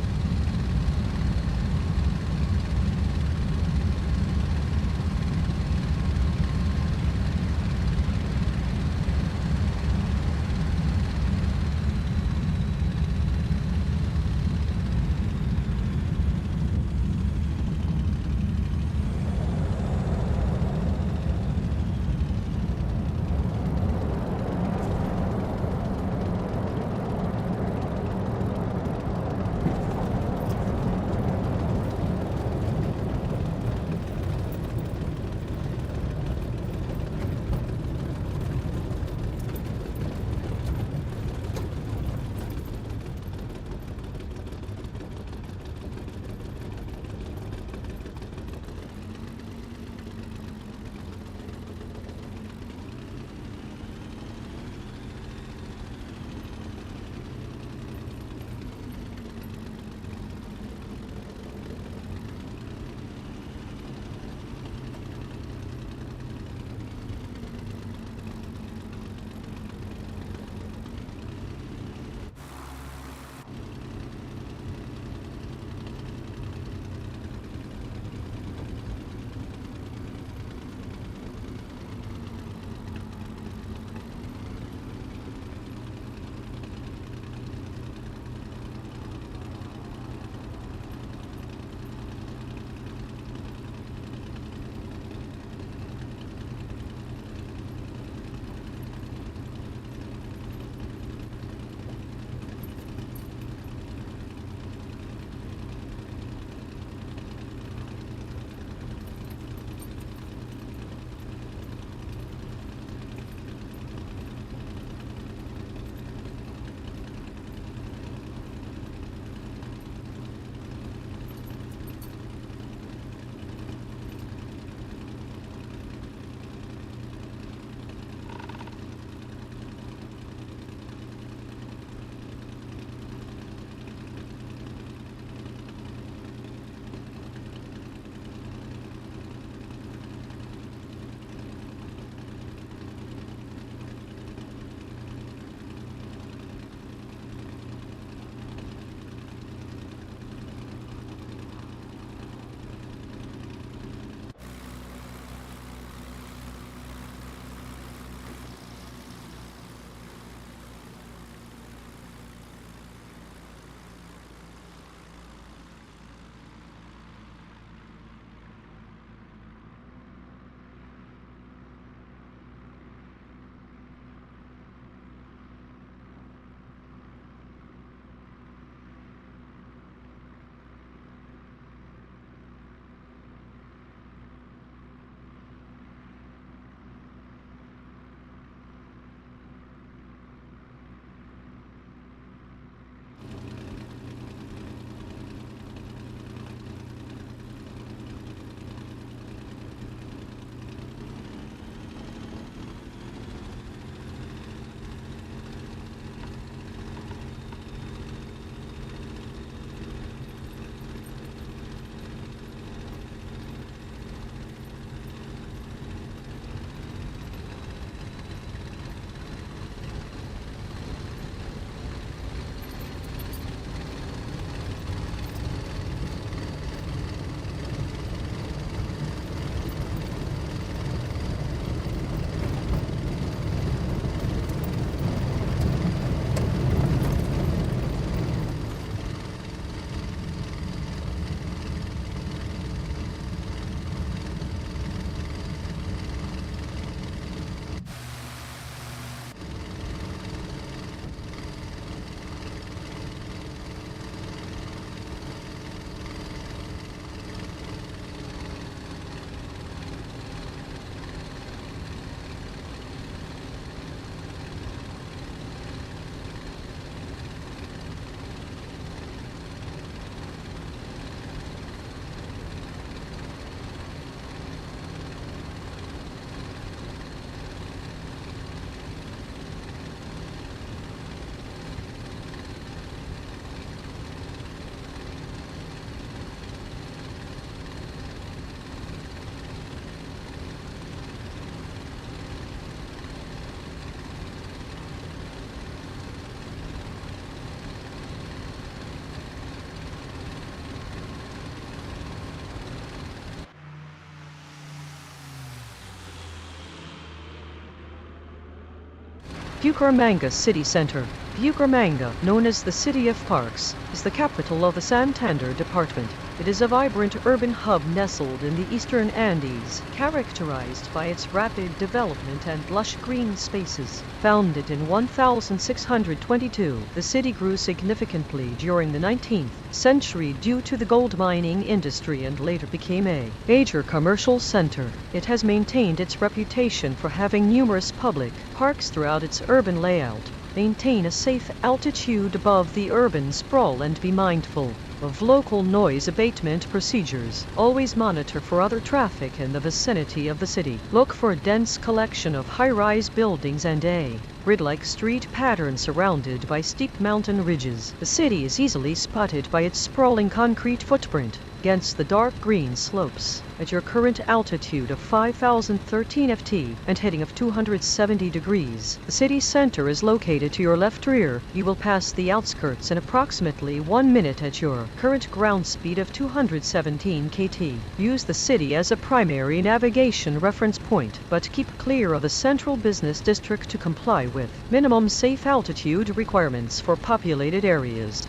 Bucaramanga City Center. Bucaramanga, known as the City of Parks, is the capital of the Santander Department. It is a vibrant urban hub nestled in the eastern Andes, characterized by its rapid development and lush green spaces. Founded in 1622, the city grew significantly during the 19th century due to the gold mining industry and later became a major commercial center. It has maintained its reputation for having numerous public parks throughout its urban layout. Maintain a safe altitude above the urban sprawl and be mindful of local noise abatement procedures. Always monitor for other traffic in the vicinity of the city. Look for a dense collection of high-rise buildings and a grid-like street pattern surrounded by steep mountain ridges. The city is easily spotted by its sprawling concrete footprint against the dark green slopes. At your current altitude of 5,013 ft and heading of 270 degrees, the city center is located to your left rear. You will pass the outskirts in approximately 1 minute at your current ground speed of 217 kT. Use the city as a primary navigation reference point, but keep clear of the central business district to comply with minimum safe altitude requirements for populated areas.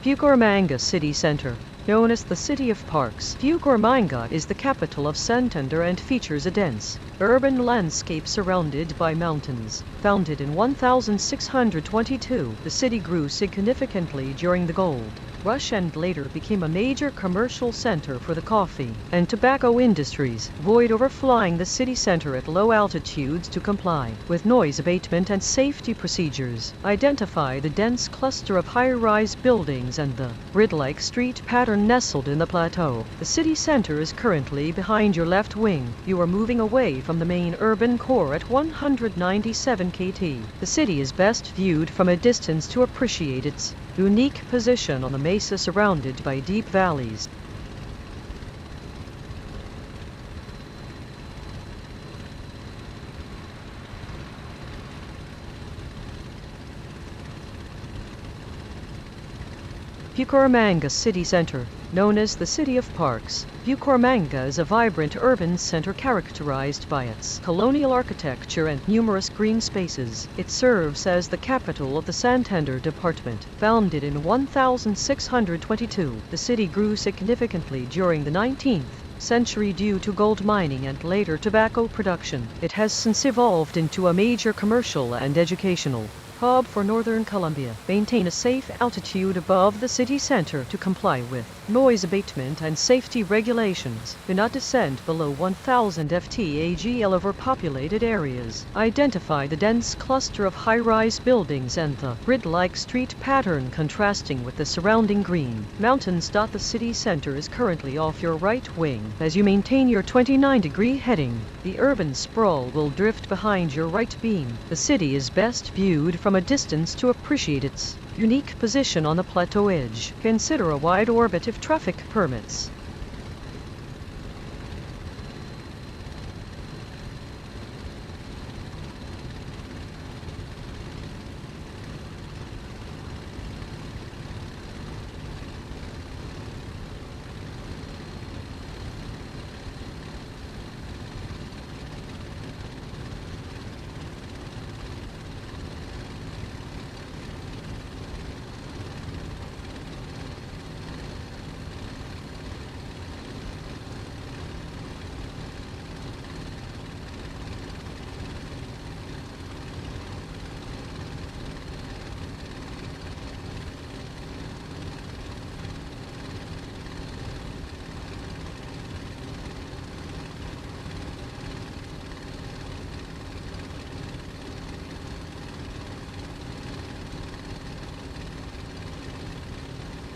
Bucaramanga City Center. Known as the City of Parks, Bucaramanga is the capital of Santander and features a dense, urban landscape surrounded by mountains. Founded in 1622, the city grew significantly during the gold rush and later became a major commercial center for the coffee and tobacco industries. Avoid overflying the city center at low altitudes to comply with noise abatement and safety procedures. Identify the dense cluster of high-rise buildings and the grid-like street pattern nestled in the plateau. The city center is currently behind your left wing. You are moving away from the main urban core at 197 kT. The city is best viewed from a distance to appreciate its unique position on the mesa surrounded by deep valleys. Bucaramanga City Center. Known as the City of Parks, Bucaramanga is a vibrant urban center characterized by its colonial architecture and numerous green spaces. It serves as the capital of the Santander Department. Founded in 1622, the city grew significantly during the 19th century due to gold mining and later tobacco production. It has since evolved into a major commercial and educational hub for northern Colombia. Maintain a safe altitude above the city center to comply with noise abatement and safety regulations. Do not descend below 1,000 ft/AGL over populated areas. Identify the dense cluster of high-rise buildings and the grid-like street pattern contrasting with the surrounding green mountains. The city center is currently off your right wing. As you maintain your 29-degree heading, the urban sprawl will drift behind your right beam. The city is best viewed from a distance to appreciate its unique position on the plateau edge. Consider a wide orbit if traffic permits.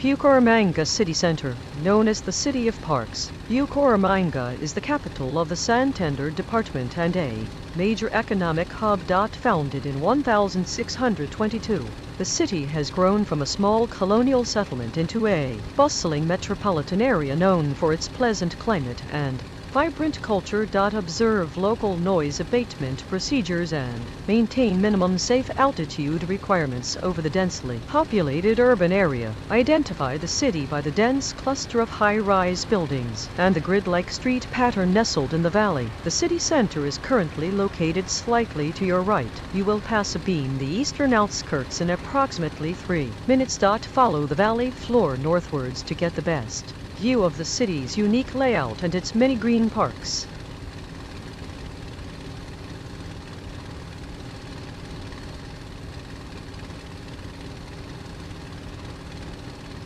Bucaramanga City Center, known as the City of Parks. Bucaramanga is the capital of the Santander Department and a major economic hub. Founded in 1622, the city has grown from a small colonial settlement into a bustling metropolitan area known for its pleasant climate and vibrant culture. Observe local noise abatement procedures and maintain minimum safe altitude requirements over the densely populated urban area. Identify the city by the dense cluster of high-rise buildings and the grid-like street pattern nestled in the valley. The city center is currently located slightly to your right. You will pass abeam the eastern outskirts in approximately 3 minutes. Follow the valley floor northwards to get the best view of the city's unique layout and its many green parks.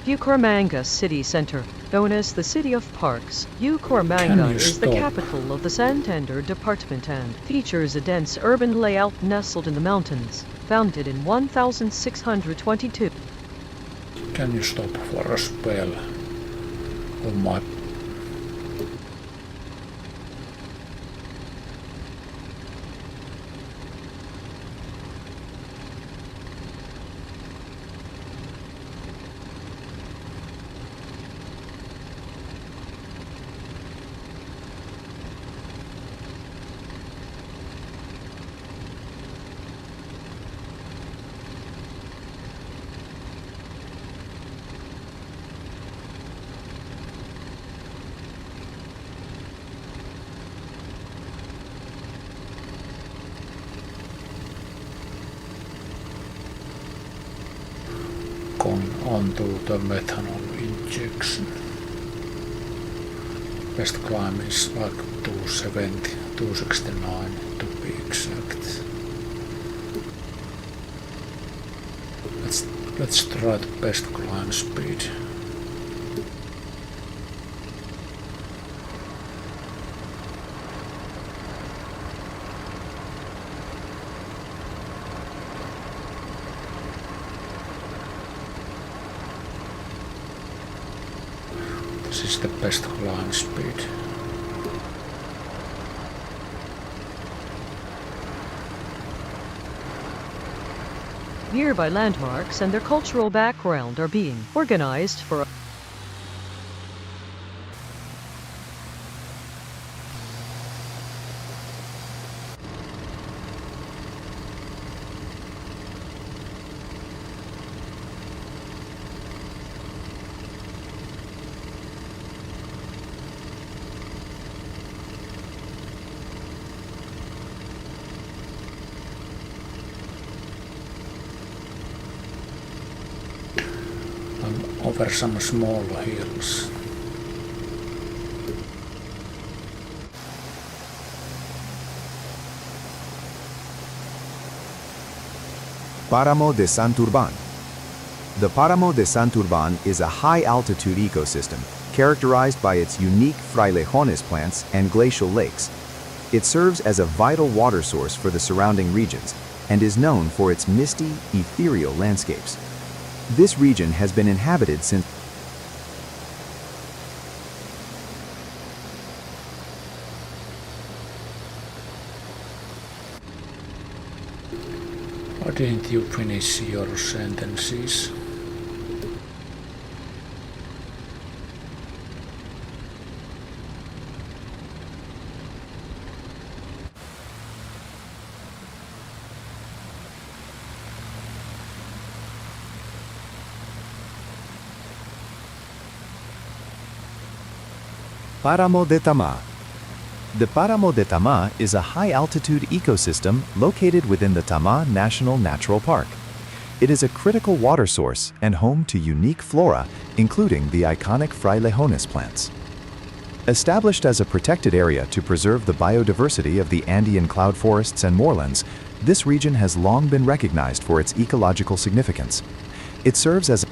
Bucaramanga City Center, known as the City of Parks. Bucaramanga is the capital of the Santander Department and features a dense urban layout nestled in the mountains. Founded in 1622. Can you stop for a spell? Oh my. Onto the methanol injection. Best climb is like 270, 269 to be exact. Let's try the best climb speed. This is the best climb speed. Nearby landmarks and their cultural background are being organized for a over some small hills. Páramo de Santurbán. The Páramo de Santurbán is a high-altitude ecosystem characterized by its unique frailejones plants and glacial lakes. It serves as a vital water source for the surrounding regions and is known for its misty, ethereal landscapes. This region has been inhabited since Why didn't you finish your sentences? Páramo de Tamá. The Páramo de Tamá is a high-altitude ecosystem located within the Tamá National Natural Park. It is a critical water source and home to unique flora, including the iconic frailejones plants. Established as a protected area to preserve the biodiversity of the Andean cloud forests and moorlands, this region has long been recognized for its ecological significance. It serves as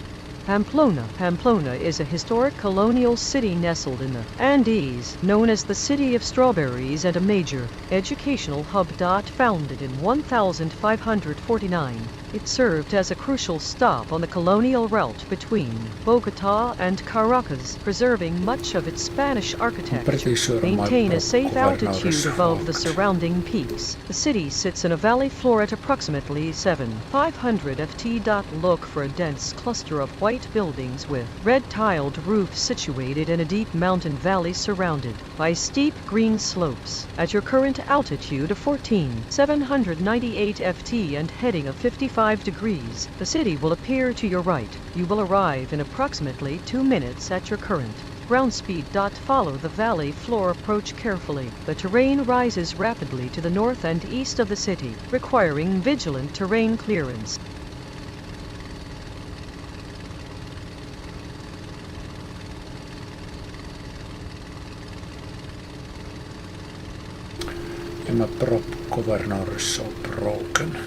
Pamplona. Pamplona is a historic colonial city nestled in the Andes, known as the City of Strawberries and a major educational hub. Founded in 1549, It served as a crucial stop on the colonial route between Bogota and Caracas, preserving much of its Spanish architecture. pretty sure my Maintain a safe governor is altitude above the fucked. surrounding peaks. The city sits in a valley floor at approximately 7,500 ft. Look for a dense cluster of white buildings with red-tiled roofs situated in a deep mountain valley surrounded by steep green slopes. At your current altitude of 14,798 ft and heading of 55 degrees, the city will appear to your right. You will arrive in approximately 2 minutes at your current ground speed. Follow the valley floor, approach carefully. The terrain rises rapidly to the north and east of the city, requiring vigilant terrain clearance. And my prop governor is so broken.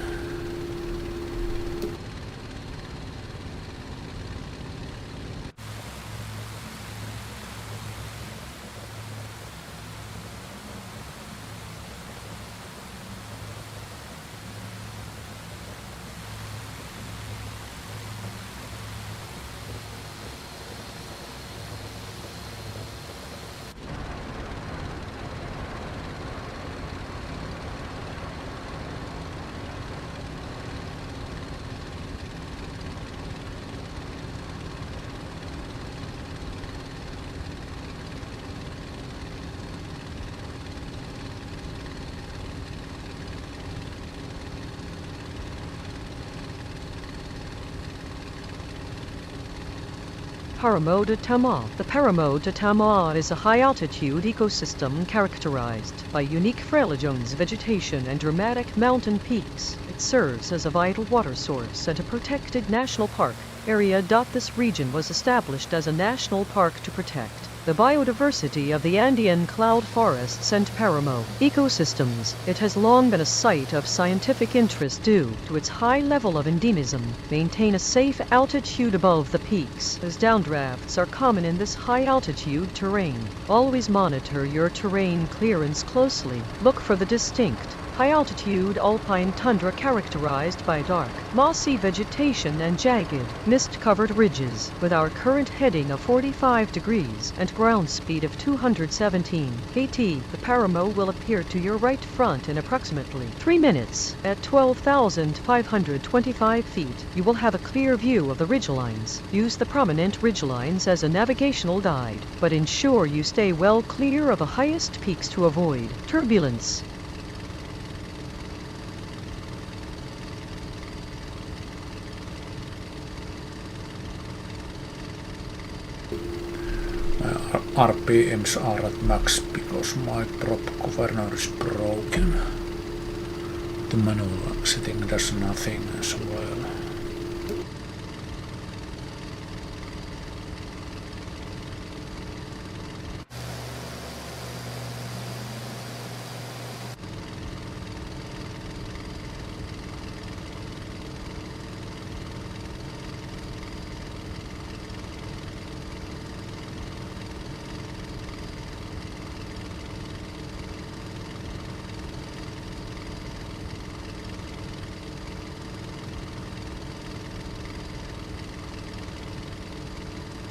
Páramo de Tama. The Páramo de Tama is a high-altitude ecosystem characterized by unique frailejons vegetation and dramatic mountain peaks. It serves as a vital water source and a protected national park area. This region was established as a national park to protect the biodiversity of the Andean cloud forests and Páramo ecosystems. It has long been a site of scientific interest due to its high level of endemism. Maintain a safe altitude above the peaks, as downdrafts are common in this high-altitude terrain. Always monitor your terrain clearance closely. Look for the distinct high-altitude alpine tundra characterized by dark, mossy vegetation and jagged, mist-covered ridges. With our current heading of 45 degrees and ground speed of 217 kt, the Páramo will appear to your right front in approximately 3 minutes. At 12,525 feet, you will have a clear view of the ridgelines. Use the prominent ridgelines as a navigational guide, but ensure you stay well clear of the highest peaks to avoid turbulence. RPMs are at max because my prop governor is broken. The manual setting does nothing as well.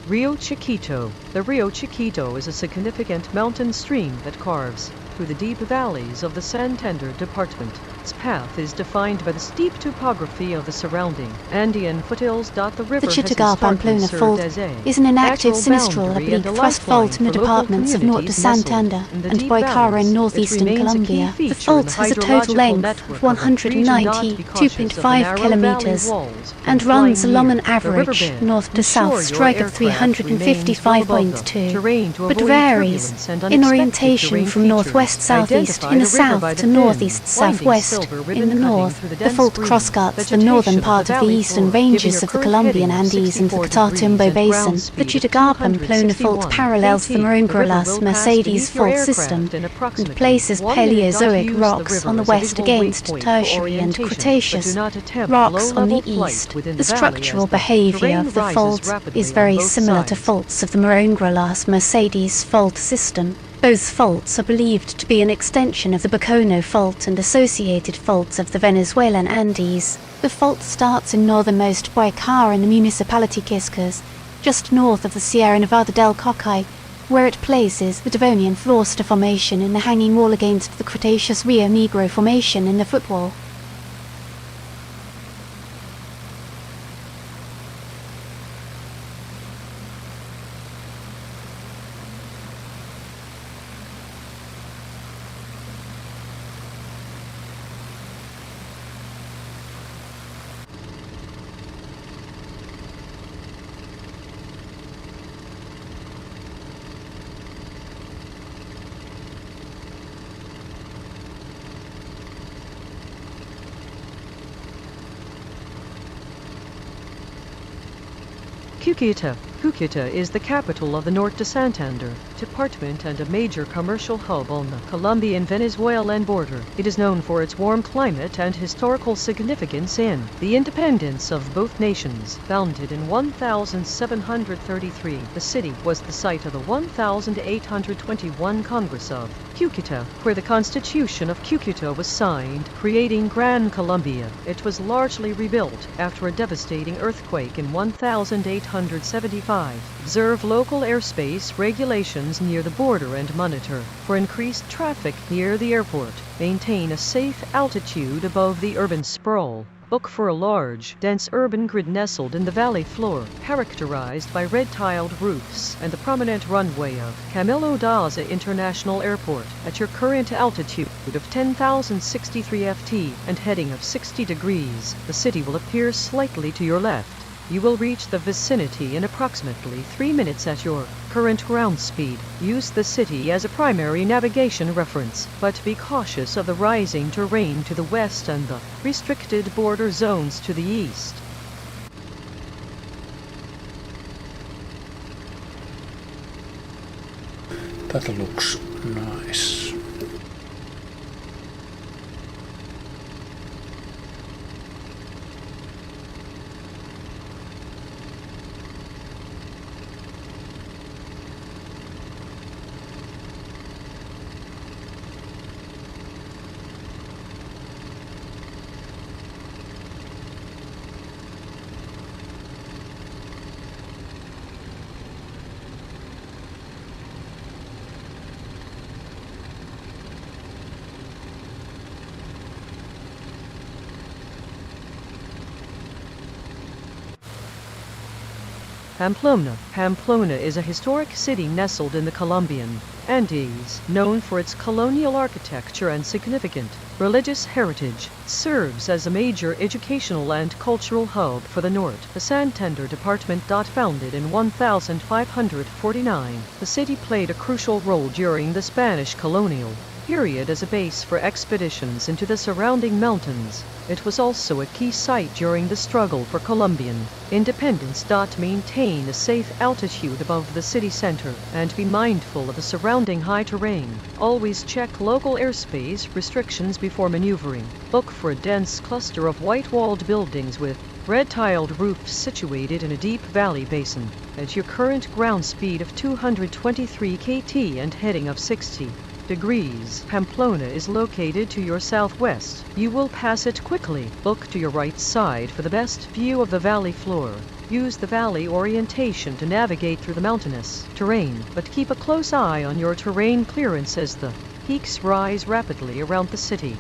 Rio Chiquito. The Rio Chiquito is a significant mountain stream that carves through the deep valleys of the Santander department. Its path is defined by the steep topography of the surrounding Andean foothills. The river The has Chitagar-Pamplona historically fault served as a is an inactive natural sinistral boundary and oblique a thrust fault in the lifeline for local departments of Norte de communities nestled Santander in the and deep Boycara valleys. in It northeastern remains a key Colombia. The feature in fault has a total hydrological length network of of the region. Not be cautious of the 192.5 narrow kilometers valley walls and flying runs along near an the average riverbed. north to Ensure south your strike of aircraft remains well above the 355.2, terrain to but avoid varies turbulence and in unexpected orientation terrain from features. northwest-southeast Identify in the the river by south the to thin, northeast-southwest. winding silver In ribbon the cutting north, through the the dense fault green crosscuts the vegetation northern of the part of the valley eastern floor, ranges giving of your the current Colombian heading of Andes into the 64 Catatumbo degrees and ground Basin. The speed of Chitagar-Pamplona fault 271 parallels the kt. Maroon-Gurlas The river will pass Mercedes beneath your fault aircraft system in and approximately places 1 minute. Paleozoic Use the rocks river on the as a west visual against waypoint for Tertiary and orientation, but Cretaceous do not attempt rocks on the low-level flight east. within The the valley structural as the behavior terrain of the rises fault rapidly is on very both similar to sides. faults of the Maroon-Gurlas Mercedes fault system, Those faults are believed to be an extension of the Bacono Fault and associated faults of the Venezuelan Andes. The fault starts in northernmost Boyacá in the municipality Quiscas, just north of the Sierra Nevada del Cockay, where it places the Devonian Forster Formation in the hanging wall against the Cretaceous Rio Negro Formation in the footwall. Cúcuta. Cúcuta is the capital of the Norte de Santander department and a major commercial hub on the Colombian-Venezuelan border. It is known for its warm climate and historical significance in the independence of both nations. Founded in 1733, the city was the site of the 1821 Congress of Cúcuta, where the Constitution of Cúcuta was signed, creating Gran Colombia. It was largely rebuilt after a devastating earthquake in 1875. Observe local airspace regulations near the border and monitor for increased traffic near the airport. Maintain a safe altitude above the urban sprawl. Look for a large, dense urban grid nestled in the valley floor, characterized by red-tiled roofs and the prominent runway of Camilo Daza International Airport. At your current altitude of 10,063 ft and heading of 60 degrees, the city will appear slightly to your left. You will reach the vicinity in approximately 3 minutes at your current ground speed. Use the city as a primary navigation reference, but be cautious of the rising terrain to the west and the restricted border zones to the east. That looks nice. Pamplona. Pamplona is a historic city nestled in the Colombian Andes, known for its colonial architecture and significant religious heritage. Serves as a major educational and cultural hub for the Norte de Santander department. Founded in 1549, the city played a crucial role during the Spanish colonial period as a base for expeditions into the surrounding mountains. It was also a key site during the struggle for Colombian independence. Maintain a safe altitude above the city center and be mindful of the surrounding high terrain. Always check local airspace restrictions before maneuvering. Look for a dense cluster of white-walled buildings with red-tiled roofs situated in a deep valley basin. At your current ground speed of 223 kt and heading of 60 degrees, Pamplona is located to your southwest. You will pass it quickly. Look to your right side for the best view of the valley floor. Use the valley orientation to navigate through the mountainous terrain, but keep a close eye on your terrain clearance as the peaks rise rapidly around the city.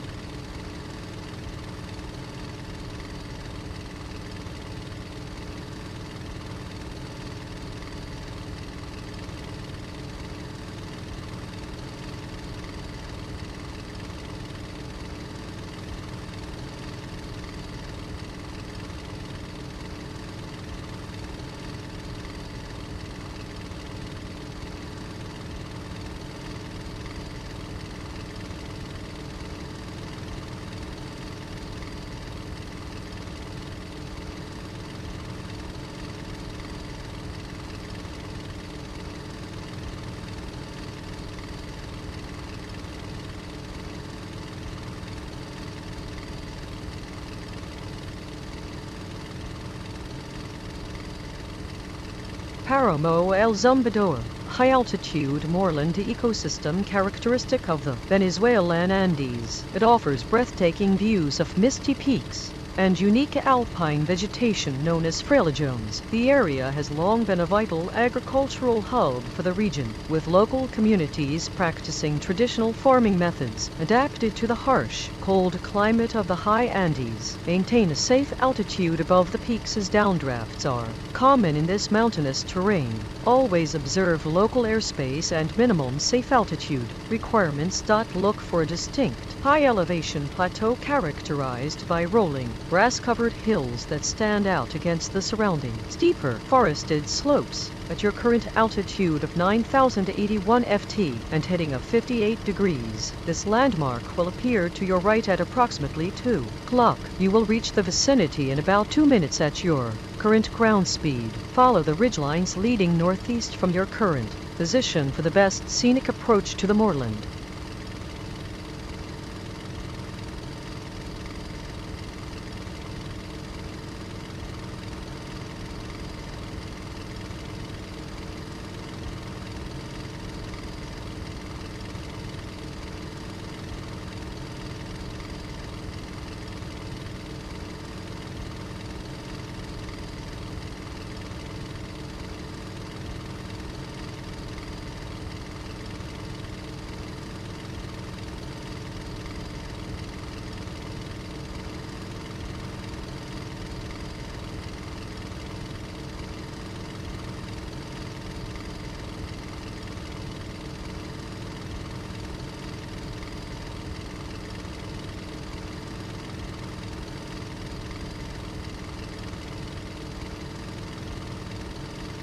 Páramo El Zumbador. high-altitude moorland ecosystem characteristic of the Venezuelan Andes. It offers breathtaking views of misty peaks and unique alpine vegetation known as frailejones. The area has long been a vital agricultural hub for the region, with local communities practicing traditional farming methods adapted to the harsh, cold climate of the high Andes. Maintain a safe altitude above the peaks as downdrafts are common in this mountainous terrain. Always observe local airspace and minimum safe altitude requirements. Look for a distinct high-elevation plateau characterized by rolling, grass-covered hills that stand out against the surrounding steeper, forested slopes. At your current altitude of 9,081 ft and heading of 58 degrees, this landmark will appear to your right at approximately 2 o'clock. You will reach the vicinity in about 2 minutes at your current ground speed. Follow the ridgelines leading northeast from your current position for the best scenic approach to the moorland.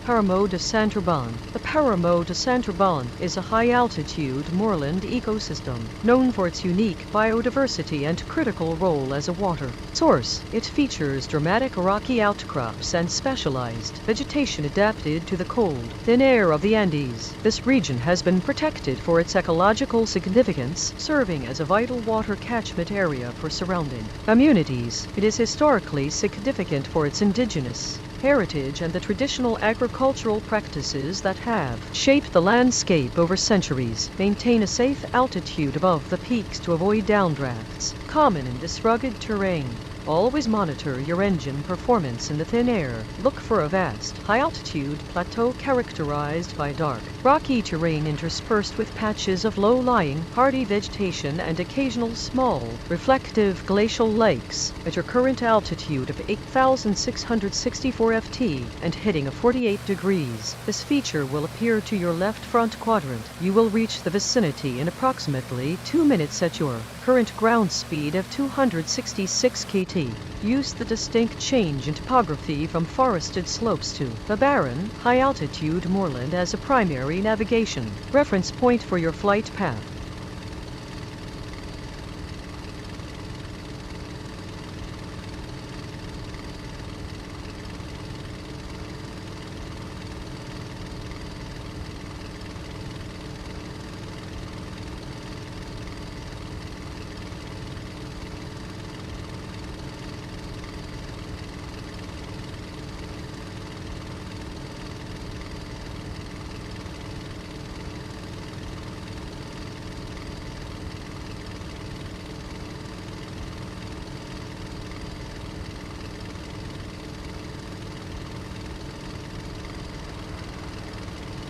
Páramo de Santurban. The Páramo de Santurban is a high-altitude moorland ecosystem known for its unique biodiversity and critical role as a water source. It features dramatic rocky outcrops and specialized vegetation adapted to the cold, thin air of the Andes. This region has been protected for its ecological significance, serving as a vital water catchment area for surrounding communities. It is historically significant for its indigenous heritage and the traditional agricultural practices that have shaped the landscape over centuries. Maintain a safe altitude above the peaks to avoid downdrafts, common in this rugged terrain. Always monitor your engine performance in the thin air. Look for a vast, high-altitude plateau characterized by dark, rocky terrain interspersed with patches of low-lying, hardy vegetation and occasional small, reflective glacial lakes. At your current altitude of 8,664 ft and heading of 48 degrees, this feature will appear to your left front quadrant. You will reach the vicinity in approximately 2 minutes at your current ground speed of 266 km. Use the distinct change in topography from forested slopes to the barren, high-altitude moorland as a primary navigation reference point for your flight path.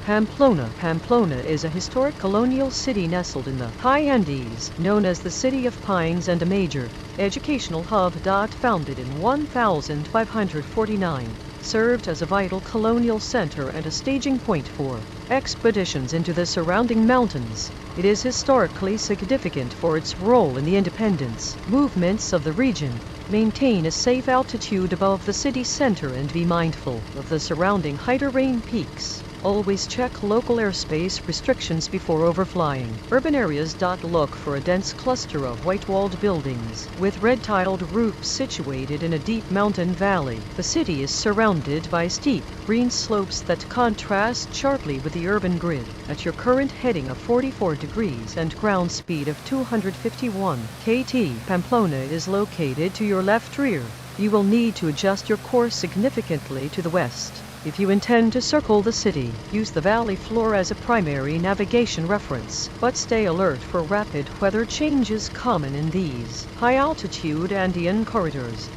Pamplona. Pamplona is a historic colonial city nestled in the high Andes, known as the City of Pines and a major educational hub. Founded in 1549, served as a vital colonial center and a staging point for expeditions into the surrounding mountains. It is historically significant for its role in the independence movements of the region. Maintain a safe altitude above the city center and be mindful of the surrounding high terrain peaks. Always check local airspace restrictions before overflying urban areas. Look for a dense cluster of white-walled buildings with red-tiled roofs situated in a deep mountain valley. The city is surrounded by steep, green slopes that contrast sharply with the urban grid. At your current heading of 44 degrees and ground speed of 251 km, Pamplona is located to your left rear. You will need to adjust your course significantly to the west. If you intend to circle the city, use the valley floor as a primary navigation reference, but stay alert for rapid weather changes common in these high-altitude Andean corridors.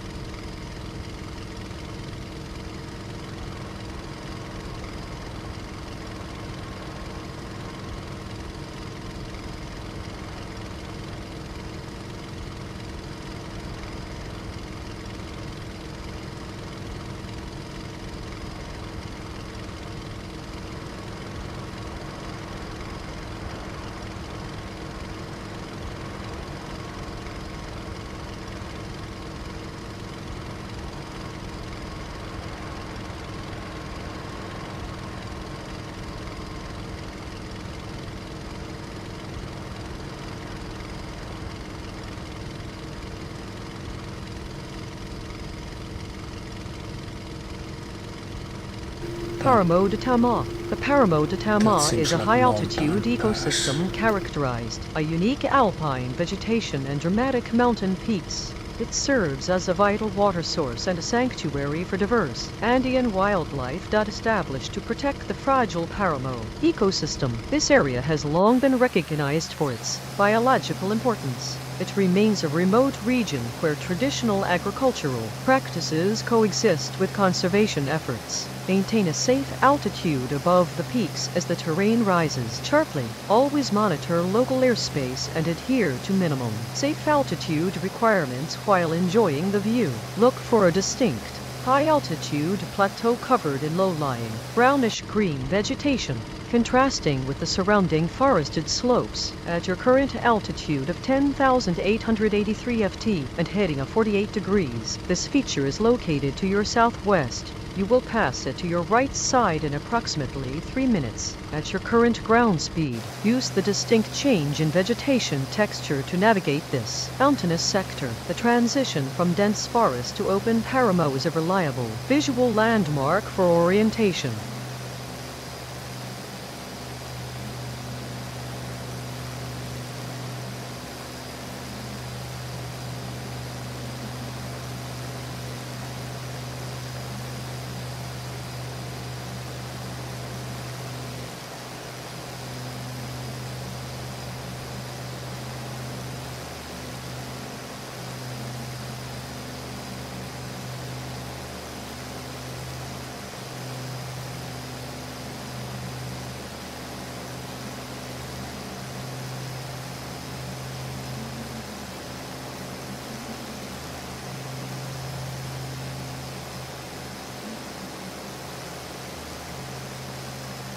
Paramo de Tama. The Paramo de Tama That seems is a like high-altitude mountain pass. ecosystem characterized by unique alpine vegetation and dramatic mountain peaks. It serves as a vital water source and a sanctuary for diverse Andean wildlife established to protect the fragile Paramo ecosystem. This area has long been recognized for its biological importance. It remains a remote region where traditional agricultural practices coexist with conservation efforts. Maintain a safe altitude above the peaks as the terrain rises sharply. Always monitor local airspace and adhere to minimum safe altitude requirements while enjoying the view. Look for a distinct high-altitude plateau covered in low-lying, brownish-green vegetation, contrasting with the surrounding forested slopes. At your current altitude of 10,883 ft and heading of 48 degrees, this feature is located to your southwest. You will pass it to your right side in approximately 3 minutes. At your current ground speed, use the distinct change in vegetation texture to navigate this mountainous sector. The transition from dense forest to open Paramo is a reliable visual landmark for orientation.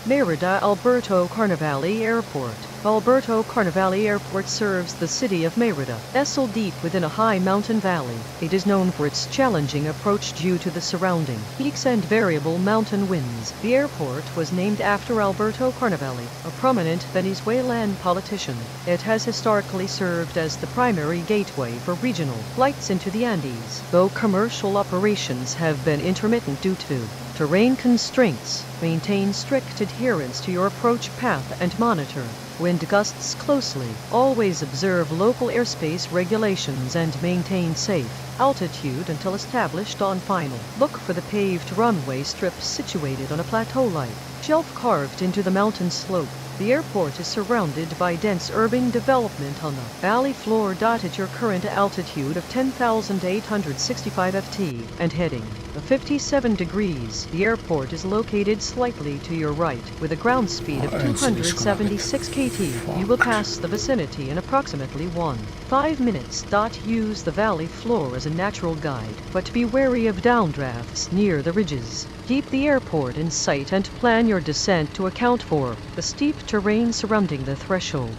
Merida Alberto Carnevale Airport. Alberto Carnevale Airport serves the city of Merida, nestled deep within a high mountain valley. It is known for its challenging approach due to the surrounding peaks and variable mountain winds. The airport was named after Alberto Carnevale, a prominent Venezuelan politician. It has historically served as the primary gateway for regional flights into the Andes, though commercial operations have been intermittent due to terrain constraints. Maintain strict adherence to your approach path and monitor wind gusts closely. Always observe local airspace regulations and maintain safe altitude until established on final. Look for the paved runway strips situated on a plateau-like shelf carved into the mountain slope. The airport is surrounded by dense urban development on the valley floor. At your current altitude of 10,865 ft and heading of 57 degrees, the airport is located slightly to your right with a ground speed of 276 kT. You will pass the vicinity in approximately 1.5 minutes. Use the valley floor as a natural guide, but be wary of downdrafts near the ridges. Keep the airport in sight and plan your descent to account for the steep terrain surrounding the threshold.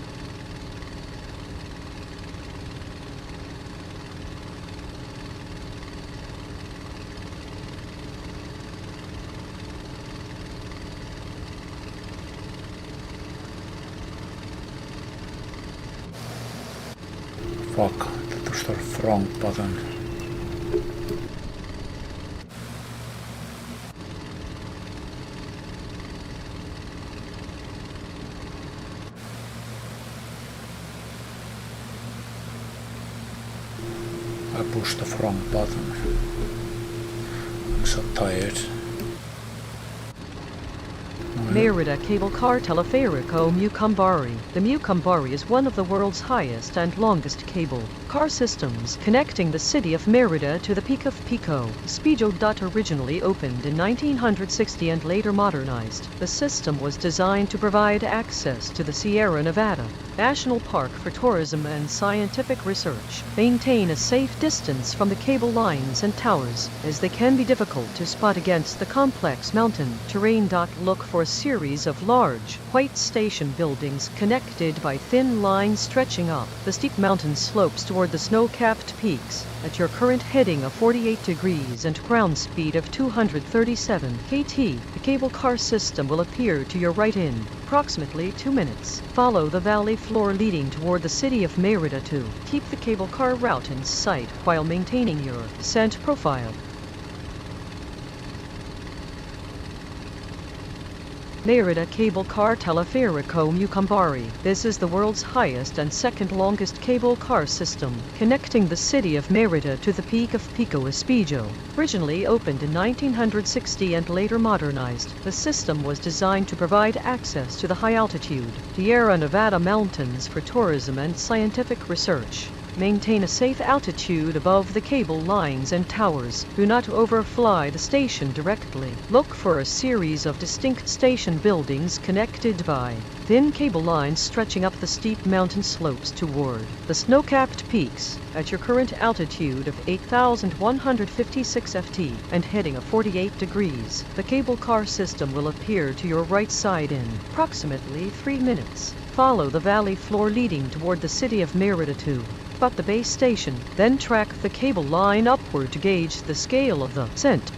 Fuck, that was the wrong button. I pushed the wrong button. I'm so tired. Merida Cable Car Teleférico Mucumbari. The Mucumbari is one of the world's highest and longest cable car systems connecting the city of Merida to the Peak of Pico. Speedo. Originally opened in 1960 and later modernized, the system was designed to provide access to the Sierra Nevada National Park for tourism and scientific research. Maintain a safe distance from the cable lines and towers, as they can be difficult to spot against the complex mountain terrain. Look for a series of large, white station buildings connected by thin lines stretching up the steep mountain slopes toward the snow-capped peaks. At your current heading of 48 degrees and ground speed of 237 kT, the cable car system will appear to your right in approximately 2 minutes. Follow the valley floor leading toward the city of Merida to keep the cable car route in sight while maintaining your descent profile. Merida Cable Car Teleférico Mucumbari. This is the world's highest and second longest cable car system, connecting the city of Merida to the Peak of Pico Espillo. Originally opened in 1960 and later modernized, the system was designed to provide access to the high-altitude Sierra Nevada mountains for tourism and scientific research. Maintain a safe altitude above the cable lines and towers. Do not overfly the station directly. Look for a series of distinct station buildings connected by thin cable lines stretching up the steep mountain slopes toward the snow-capped peaks. At your current altitude of 8,156 ft and heading of 48 degrees, the cable car system will appear to your right side in approximately 3 minutes. Follow the valley floor leading toward the city of Merida to spot the base station, then track the cable line upward to gauge the scale of the ascent.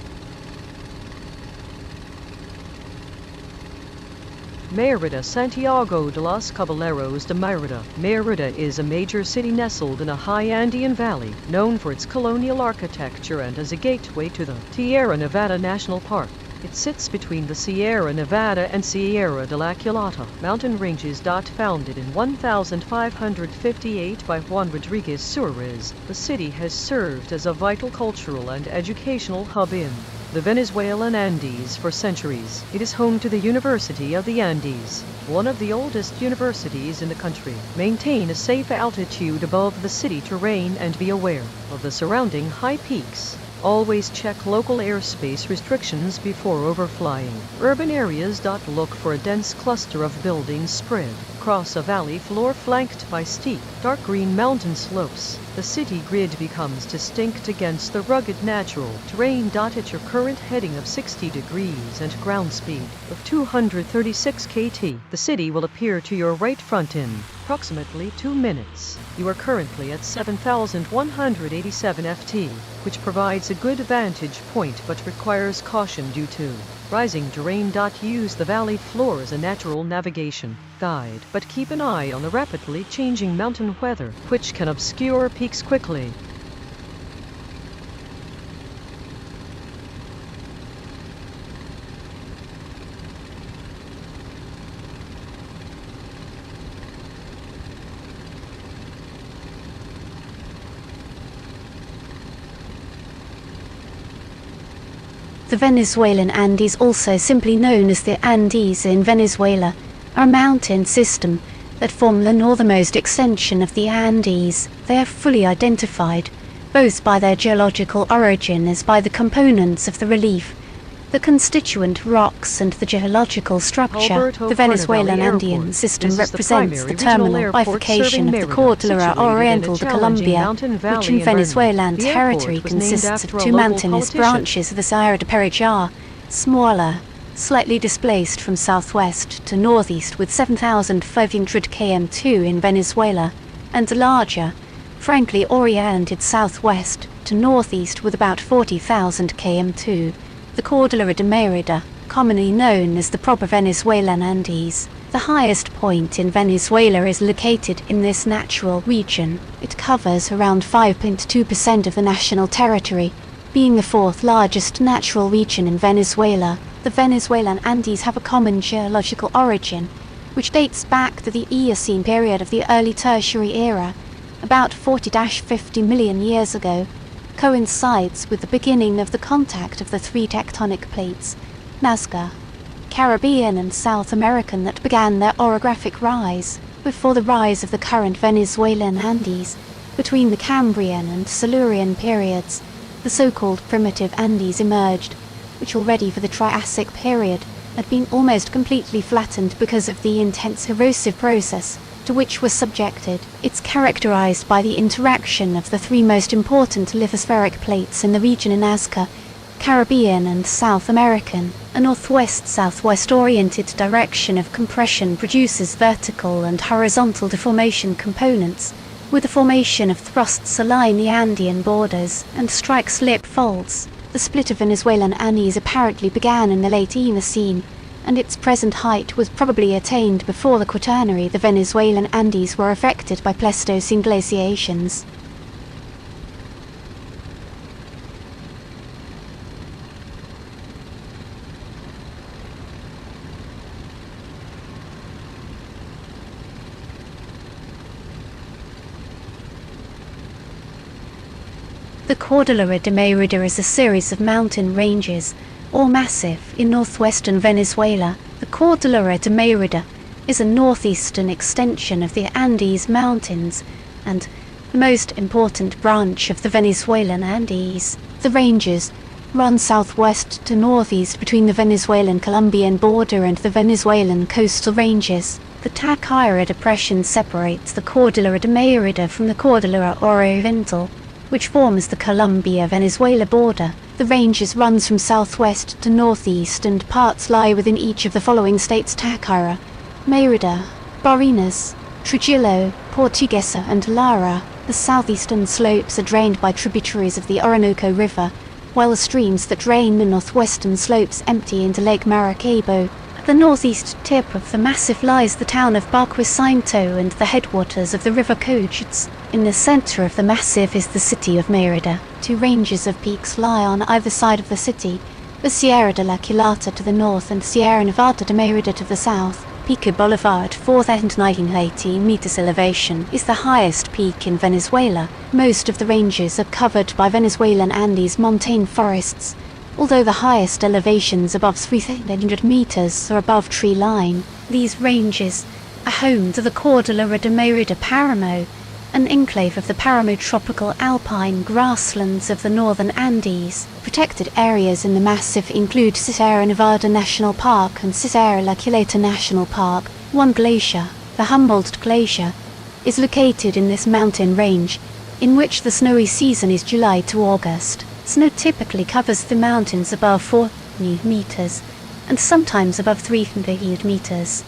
Merida Santiago de los Caballeros de Merida. Merida is a major city nestled in a high Andean valley, known for its colonial architecture and as a gateway to the Sierra Nevada National Park. It sits between the Sierra Nevada and Sierra de la Culata mountain ranges. Founded in 1558 by Juan Rodriguez Suarez, the city has served as a vital cultural and educational hub in the Venezuelan Andes for centuries. It is home to the University of the Andes, one of the oldest universities in the country. Maintain a safe altitude above the city terrain and be aware of the surrounding high peaks. Always check local airspace restrictions before overflying urban areas. Look for a dense cluster of buildings spread across a valley floor flanked by steep, dark green mountain slopes. The city grid becomes distinct against the rugged natural terrain. At your current heading of 60 degrees and ground speed of 236 kT, the city will appear to your right front in approximately 2 minutes. You are currently at 7,187 ft, which provides a good vantage point but requires caution due to rising terrain. Use the valley floor as a natural navigation guide, but keep an eye on the rapidly changing mountain weather, which can obscure peaks quickly. The Venezuelan Andes, also simply known as the Andes in Venezuela, are a mountain system that form the northernmost extension of the Andes. They are fully identified, both by their geological origin as by the components of the relief, the constituent rocks and the geological structure. The Venezuelan Andean system represents the terminal bifurcation of the Cordillera Oriental de Colombia, which in Venezuelan territory consists of two mountainous branches of the Sierra de Perijá, smaller, slightly displaced from southwest to northeast with 7,500 km2 in Venezuela, and larger, frankly oriented southwest to northeast with about 40,000 km2. The Cordillera de Merida, commonly known as the proper Venezuelan Andes. The highest point in Venezuela is located in this natural region. It covers around 5.2% of the national territory, being the fourth largest natural region in Venezuela. The Venezuelan Andes have a common geological origin, which dates back to the Eocene period of the early Tertiary era, about 40-50 million years ago. Coincides with the beginning of the contact of the three tectonic plates, Nazca, Caribbean and South American that began their orographic rise before the rise of the current Venezuelan Andes. Between the Cambrian and Silurian periods, the so-called primitive Andes emerged, which already for the Triassic period had been almost completely flattened because of the intense erosive process to which was subjected. It's characterized by the interaction of the three most important lithospheric plates in the region in Nazca, Caribbean and South American. A northwest-southwest oriented direction of compression produces vertical and horizontal deformation components, with the formation of thrusts align the Andean borders and strike-slip faults. The split of Venezuelan Andes apparently began in the late Eocene, and its present height was probably attained before the Quaternary. The Venezuelan Andes were affected by Pleistocene glaciations. The Cordillera de Mérida is a series of mountain ranges, or massif, in northwestern Venezuela. The Cordillera de Mérida is a northeastern extension of the Andes Mountains and the most important branch of the Venezuelan Andes. The ranges run southwest to northeast between the Venezuelan-Colombian border and the Venezuelan coastal ranges. The Tacaira Depression separates the Cordillera de Mérida from the Cordillera Oriental, which forms the Colombia-Venezuela border. The ranges runs from southwest to northeast, and parts lie within each of the following states: Tacaira, Mérida, Barinas, Trujillo, Portuguesa and Lara. The southeastern slopes are drained by tributaries of the Orinoco River, while the streams that drain the northwestern slopes empty into Lake Maracaibo. At the northeast tip of the massif lies the town of Barquisimeto and the headwaters of the river Cochits. In the center of the massif is the city of Mérida. Two ranges of peaks lie on either side of the city, the Sierra de la Culata to the north and Sierra Nevada de Mérida to the south. Pico Bolivar at 4,980 meters elevation is the highest peak in Venezuela. Most of the ranges are covered by Venezuelan Andes montane forests, although the highest elevations above 3,800 meters are above tree line. These ranges are home to the Cordillera de Mérida Paramo, an enclave of the paramotropical alpine grasslands of the northern Andes. Protected areas in the massif include Sierra Nevada National Park and Sierra La Culata National Park. One glacier, the Humboldt Glacier, is located in this mountain range, in which the snowy season is July to August. Snow typically covers the mountains above 400 meters and sometimes above 300 meters.